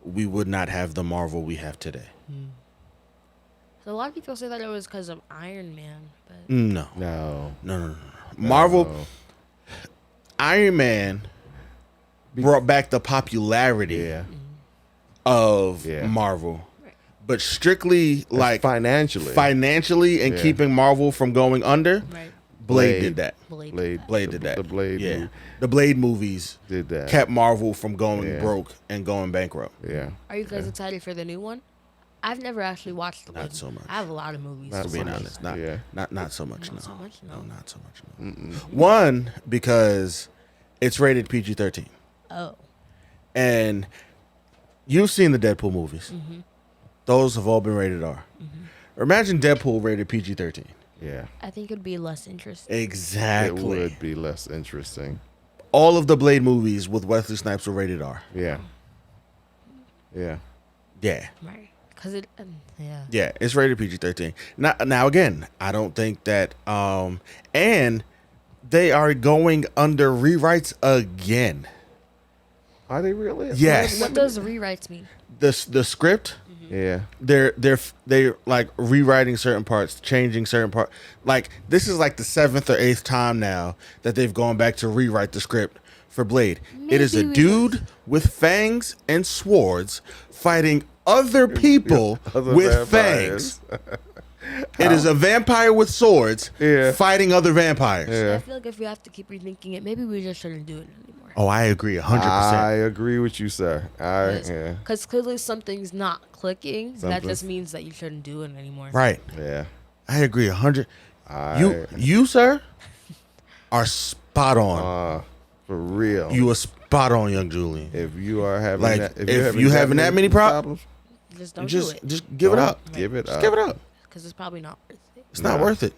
we would not have the Marvel we have today. So a lot of people say that it was because of Iron Man. But No. Marvel, Iron Man brought back the popularity of Marvel. But strictly like financially and keeping Marvel from going under, Blade did that. Blade did that. The Blade, the Blade movies did that. Kept Marvel from going broke and going bankrupt. Yeah. Are you guys excited for the new one? I've never actually watched the Not so much. I have a lot of movies. To be honest, not so much. Not so much. No. Not so much. No. One, because it's rated PG-13. Oh. And you've seen the Deadpool movies. Mm-hmm. Those have all been rated R. Mm-hmm. Imagine Deadpool rated PG-13. Yeah. I think it'd be less interesting. Exactly. It would be less interesting. All of the Blade movies with Wesley Snipes were rated R. Yeah. Yeah. Yeah. Right. Because it, Yeah, it's rated PG-13. Now again, I don't think that, and they are going under rewrites again. Are they really? Yes. What does rewrites mean? The script, Yeah. they're like rewriting certain parts, changing certain parts. Like this is like the 7th or 8th time now that they've gone back to rewrite the script for Blade. It is a dude with fangs and swords fighting other people with fangs. It is a vampire with swords fighting other vampires. Yeah. I feel like if we have to keep rethinking it, maybe we just shouldn't do it anymore. Oh, I agree 100%. I agree with you, sir. Because clearly something's not clicking. That just means that you shouldn't do it anymore. Right. Yeah. I agree 100. You sir, are spot on. For real. You are spot on, young Julian. If you are having Like, that, if you having that many problems, just don't do it. Just give it up. Give it Just up. give it up. Because it's probably not worth it. It's not worth it.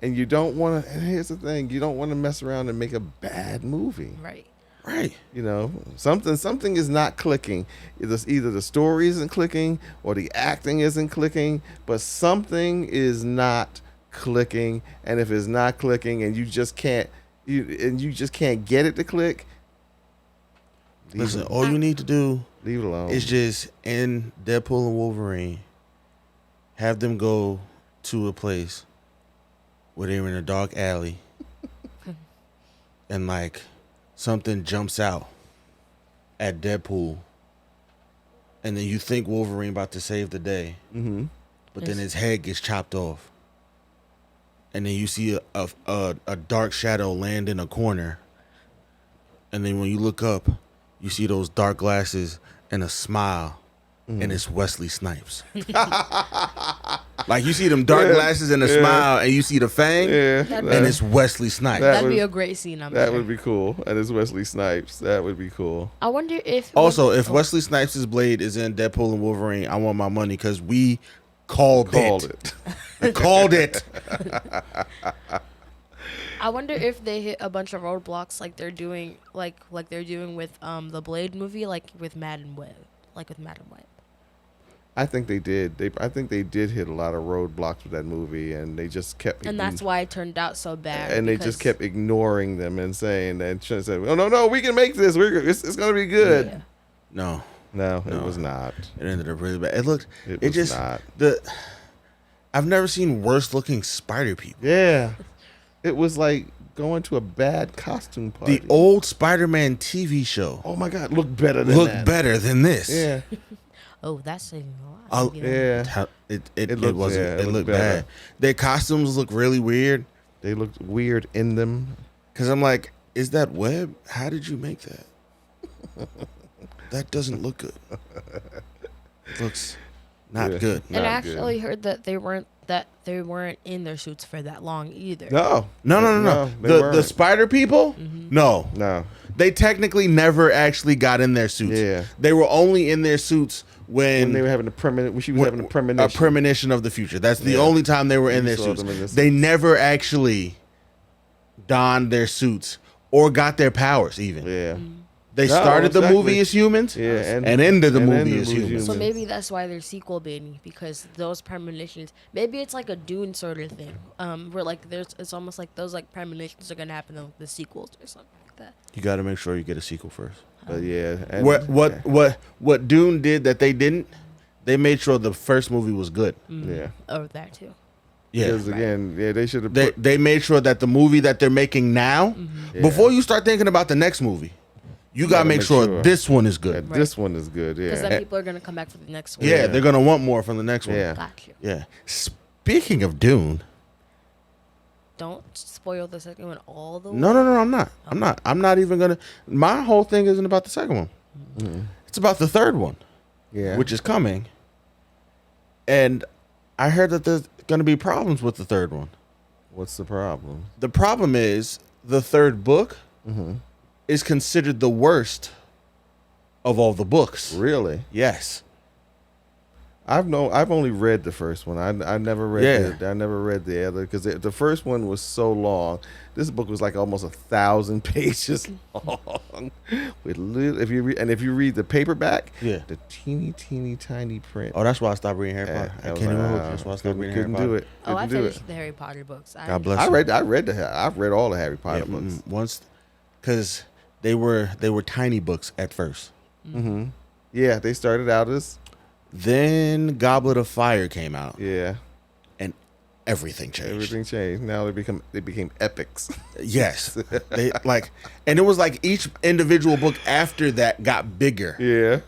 And you don't want to. And here's the thing: you don't want to mess around and make a bad movie. Right. Right. You know, something is not clicking. Either the story isn't clicking or the acting isn't clicking, but something is not clicking. And if it's not clicking, and you just can't get it to click, Listen, all you need to do leave it alone. is just in Deadpool and Wolverine, have them go to a place where they're in a dark alley and like something jumps out at Deadpool and then you think Wolverine about to save the day, but then his head gets chopped off and then you see a dark shadow land in a corner and then when you look up you see those dark glasses and a smile, and it's Wesley Snipes. Like you see them dark glasses and a smile, and you see the fang, and it's Wesley Snipes. That'd be a great scene. That would be cool, and it's Wesley Snipes. That would be cool. I wonder if if Wesley Snipes' Blade is in Deadpool and Wolverine, I want my money because we called it. We called it. I wonder if they hit a bunch of roadblocks like they're doing like they're doing with the Blade movie, like with Madden Web. I think they did. I think they did hit a lot of roadblocks with that movie, and they just kept. And that's why it turned out so bad. And they just kept ignoring them and saying and saying, "Oh no, we can make this. It's going to be good." Yeah. No, it was not. It ended up really bad. It looked. It was not. I've never seen worse looking spider people. Yeah. It was like going to a bad costume party. The old Spider-Man TV show. Oh my God, looked better than this. Yeah. Oh, that's saving a lot. Yeah. It looked bad. Their costumes look really weird. They looked weird in them. Cause I'm like, is that web? How did you make that? that doesn't look good. It looks not good. And I actually heard that they weren't in their suits for that long either. No. The spider people? Mm-hmm. No. They technically never actually got in their suits. Yeah. They were only in their suits when they were having when she was having a premonition. A premonition of the future. That's the only time they were in their suits. They never actually donned their suits or got their powers even. Yeah. Mm-hmm. They started the movie as humans and ended the movie as humans. So maybe that's why they're sequel baiting, because those premonitions, maybe it's like a Dune sort of thing, where like it's almost like those like premonitions are going to happen in the sequels or something like that. You got to make sure you get a sequel first. But yeah. And What Dune did that they didn't, they made sure the first movie was good. Mm-hmm. Yeah. Oh, that too. Yeah. Because again, they should have They made sure that the movie that they're making now, before you start thinking about the next movie, you gotta make sure this one is good. This one is good, yeah. Because then people are going to come back for the next one. Yeah, they're gonna want more from the next one. Yeah. Got you. Yeah. Speaking of Dune, Don't spoil the second one all the way. no, I'm not. I'm not even gonna. My whole thing isn't about the second one. Mm-hmm. It's about the third one, which is coming. And I heard that there's gonna be problems with the third one. What's the problem? The problem is the third book is considered the worst of all the books. Really? Yes. I've only read the first one. I never read I never read the other because the first one was so long. This book was like almost 1,000 pages long. With if you read the paperback, the teeny tiny print. Oh, that's why I stopped reading Harry Potter. I can't even hold you. That's why I stopped reading Harry Potter. Couldn't do it. Oh, I Couldn't do it. finished the Harry Potter books. God bless you. I've read all the Harry Potter books. Once, because they were tiny books at first. Mm-hmm. Yeah, they started out as. Then Goblet of Fire came out. Yeah. And everything changed. Everything changed. Now they became epics. Yes. And it was like each individual book after that got bigger. Yeah.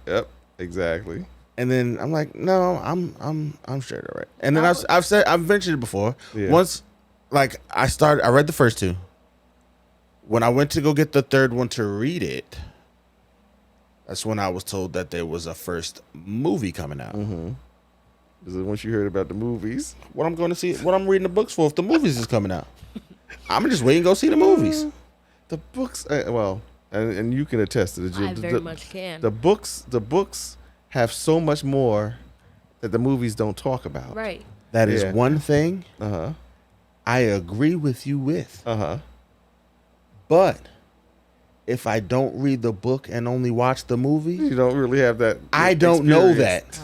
Yep. Exactly. And then I'm like, no, I'm straight, all right. And then I've mentioned it before. Yeah. Once, like I read the first two. When I went to go get the third one to read it, that's when I was told that there was a first movie coming out. Mm-hmm. Is it once you heard about the movies? What I'm going to see, what I'm reading the books for if the movies is coming out. I'm just waiting to go see the movies. The books, and you can attest to I very much can. The books have so much more that the movies don't talk about. Right. That is one thing I agree with you with. But if I don't read the book and only watch the movie, you don't really have that. I don't know that.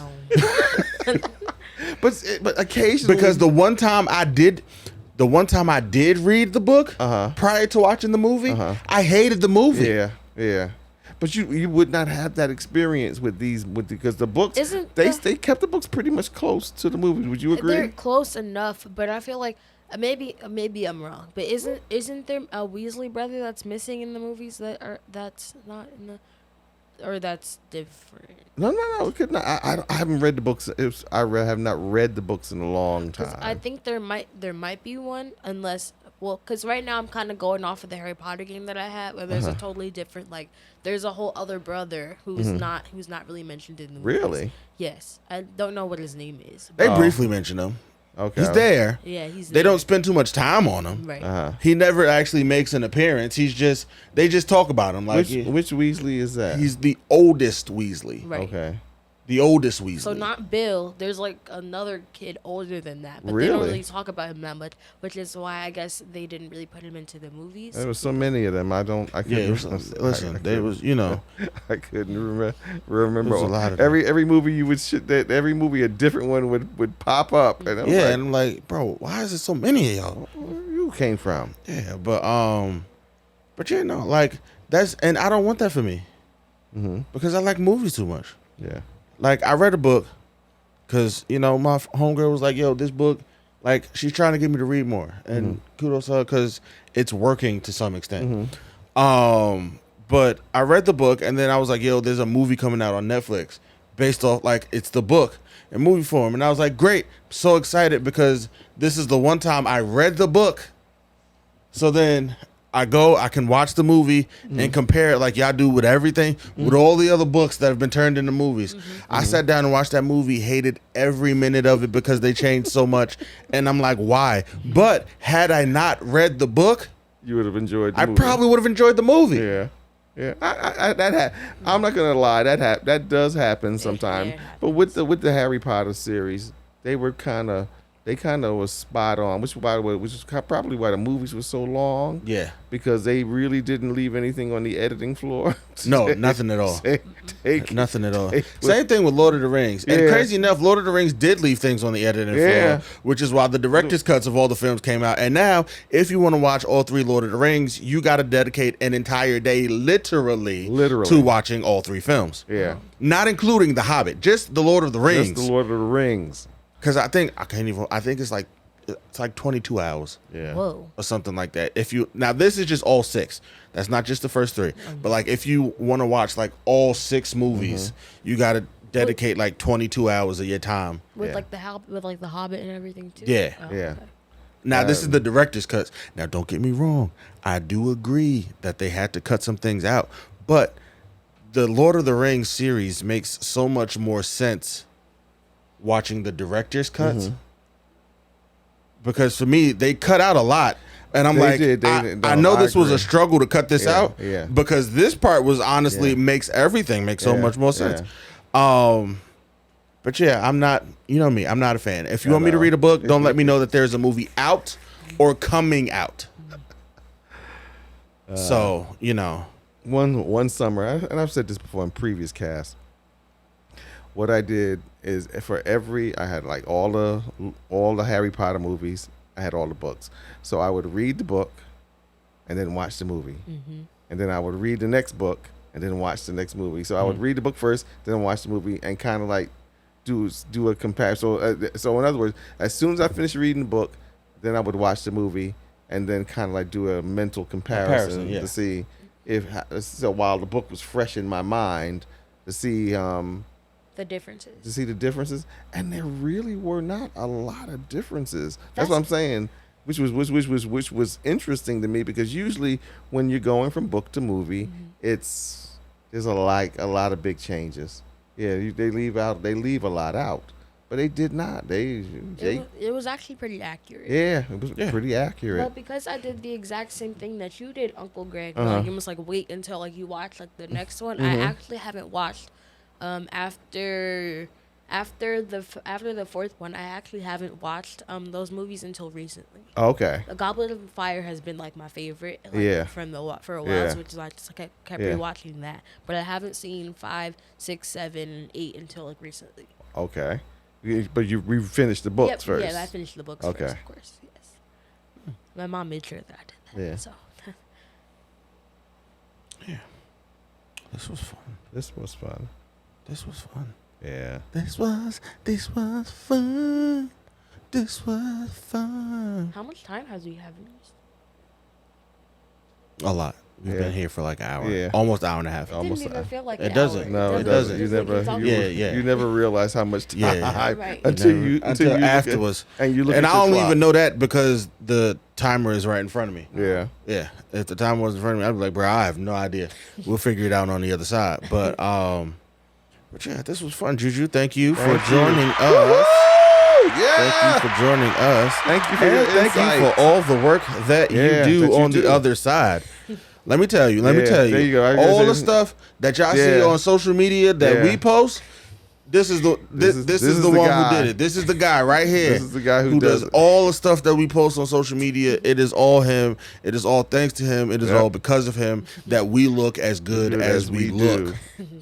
But occasionally, because the one time I did read the book prior to watching the movie, I hated the movie. Yeah. But you would not have that experience because the books they kept the books pretty much close to the movies. Would you agree? They're close enough, but I feel like maybe I'm wrong. But isn't there a Weasley brother that's missing in the movies that's not in the, or that's different? No. It could not. I haven't read the books. I have not read the books in a long time. I think there might be one, unless. Well, because right now I'm kind of going off of the Harry Potter game that I have, where there's a totally different, like, there's a whole other brother who's not really mentioned in the movies. Really? Yes. I don't know what his name is. They briefly mention him. Okay. He's there. Yeah, he's there. They don't spend too much time on him. Right. He never actually makes an appearance. They just talk about him. Like which Weasley is that? He's the oldest Weasley. Right. Okay. The oldest Weasley. So not Bill. There's like another kid older than that, but Really? they don't really talk about him that much, which is why I guess they didn't really put him into the movies. There was so many of them. I couldn't. Listen, there was, I couldn't remember. A lot of every movie you would every movie a different one would pop up. And and I'm like, bro, why is there so many of y'all? Where you came from? Yeah, but like that's, and I don't want that for me because I like movies too much. Yeah. Like, I read a book because, my homegirl was like, yo, this book, like, she's trying to get me to read more. And kudos to her because it's working to some extent. But I read the book, and then I was like, yo, there's a movie coming out on Netflix based off, like, it's the book in movie form. And I was like, great. So excited because this is the one time I read the book. So then I can watch the movie and compare it like y'all do with everything, with all the other books that have been turned into movies. I sat down and watched that movie, hated every minute of it because they changed so much. And I'm like, why? But had I not read the book, you would have enjoyed the movie. I probably would have enjoyed the movie. Yeah. Yeah, I'm not gonna lie. That does happen sometimes. But with the Harry Potter series, they kind of was spot on. Which, by the way, which is probably why the movies were so long. Yeah, because they really didn't leave anything on the editing floor. No, nothing at all. Nothing at all. Same thing with Lord of the Rings. And crazy enough, Lord of the Rings did leave things on the editing floor, which is why the director's cuts of all the films came out. And now, if you want to watch all 3 Lord of the Rings, you got to dedicate an entire day, literally, to watching all 3 films. Yeah, not including The Hobbit, just the Lord of the Rings. Just the Lord of the Rings. Because I think it's like 22 hours. Yeah. Whoa. Or something like that. Now this is just all 6. That's not just the first 3. But like if you want to watch like all 6 movies, you got to dedicate like 22 hours of your time. With like the Hobbit and everything too. Yeah. Oh, Yeah. Okay. Now this is the director's cuts. Now don't get me wrong. I do agree that they had to cut some things out, but the Lord of the Rings series makes so much more sense watching the director's cuts. Because for me, they cut out a lot. And I'm I know this was a struggle to cut this out. Yeah. Because this part was honestly makes everything make so much more sense. But yeah, I'm not, you know me, I'm not a fan. If you want me to read a book, don't let me know that there's a movie out or coming out. So, you know. One summer, and I've said this before in previous casts, what I did is I had like all the Harry Potter movies. I had all the books. So I would read the book and then watch the movie. And then I would read the next book and then watch the next movie. So I would read the book first, then watch the movie and kind of like do a comparison. So in other words, as soon as I finished reading the book, then I would watch the movie and then kind of like do a mental comparison to see while the book was fresh in my mind, to see the differences. To see the differences, and there really were not a lot of differences. That's what I'm saying, which was interesting to me, because usually when you're going from book to movie, there's a lot of big changes. Yeah, they leave a lot out, but they did not. It was actually pretty accurate. Yeah, it was pretty accurate. But because I did the exact same thing that you did, Uncle Greg, like you must like wait until like you watch like the next one. I actually haven't watched after the 4th one. I actually haven't watched those movies until recently. Okay. The Goblet of Fire has been like my favorite for a while, which is why I just kept rewatching that. But I haven't seen 5, 6, 7, and 8 until like recently. Okay. But you finished the books first. Yeah, I finished the books first, of course. Yes. My mom made sure that I did that. Yeah. So. Yeah. This was fun. This was fun. Yeah. This was fun. This was fun. How much time has we having these? A lot. We've been here for like an hour. Almost an hour and a half. It didn't even feel like it doesn't. Hour. No, it doesn't. You never realize how much time until afterwards. And I don't even know that because the timer is right in front of me. Yeah. Yeah. If the timer was in front of me, I'd be like, bro, I have no idea. We'll figure it out on the other side. But yeah, this was fun, Juju. Thank you for joining us. Yeah. Thank you for joining us. Thank you for your thank you for all the work that you do on the other side. Let me tell you. There you go. All the stuff that y'all see on social media that we post, this is the one who did it. This is the guy right here. This is the guy who does all the stuff that we post on social media. It is all him. It is all thanks to him. It is all because of him that we look as good as we look.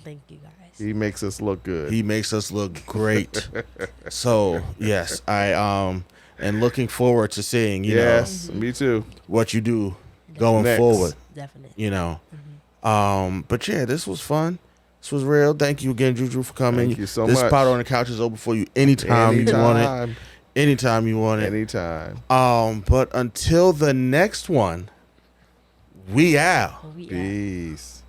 Thank you, guys. He makes us look good. He makes us look great. So yes, I am looking forward to seeing me too. What you do going forward. Definitely. You know. But yeah, this was fun. This was real. Thank you again, Juju, for coming. Thank you so this much. This spot on the couch is open for you anytime you want it. Anytime you want it. Anytime. But until the next one, we out. Peace.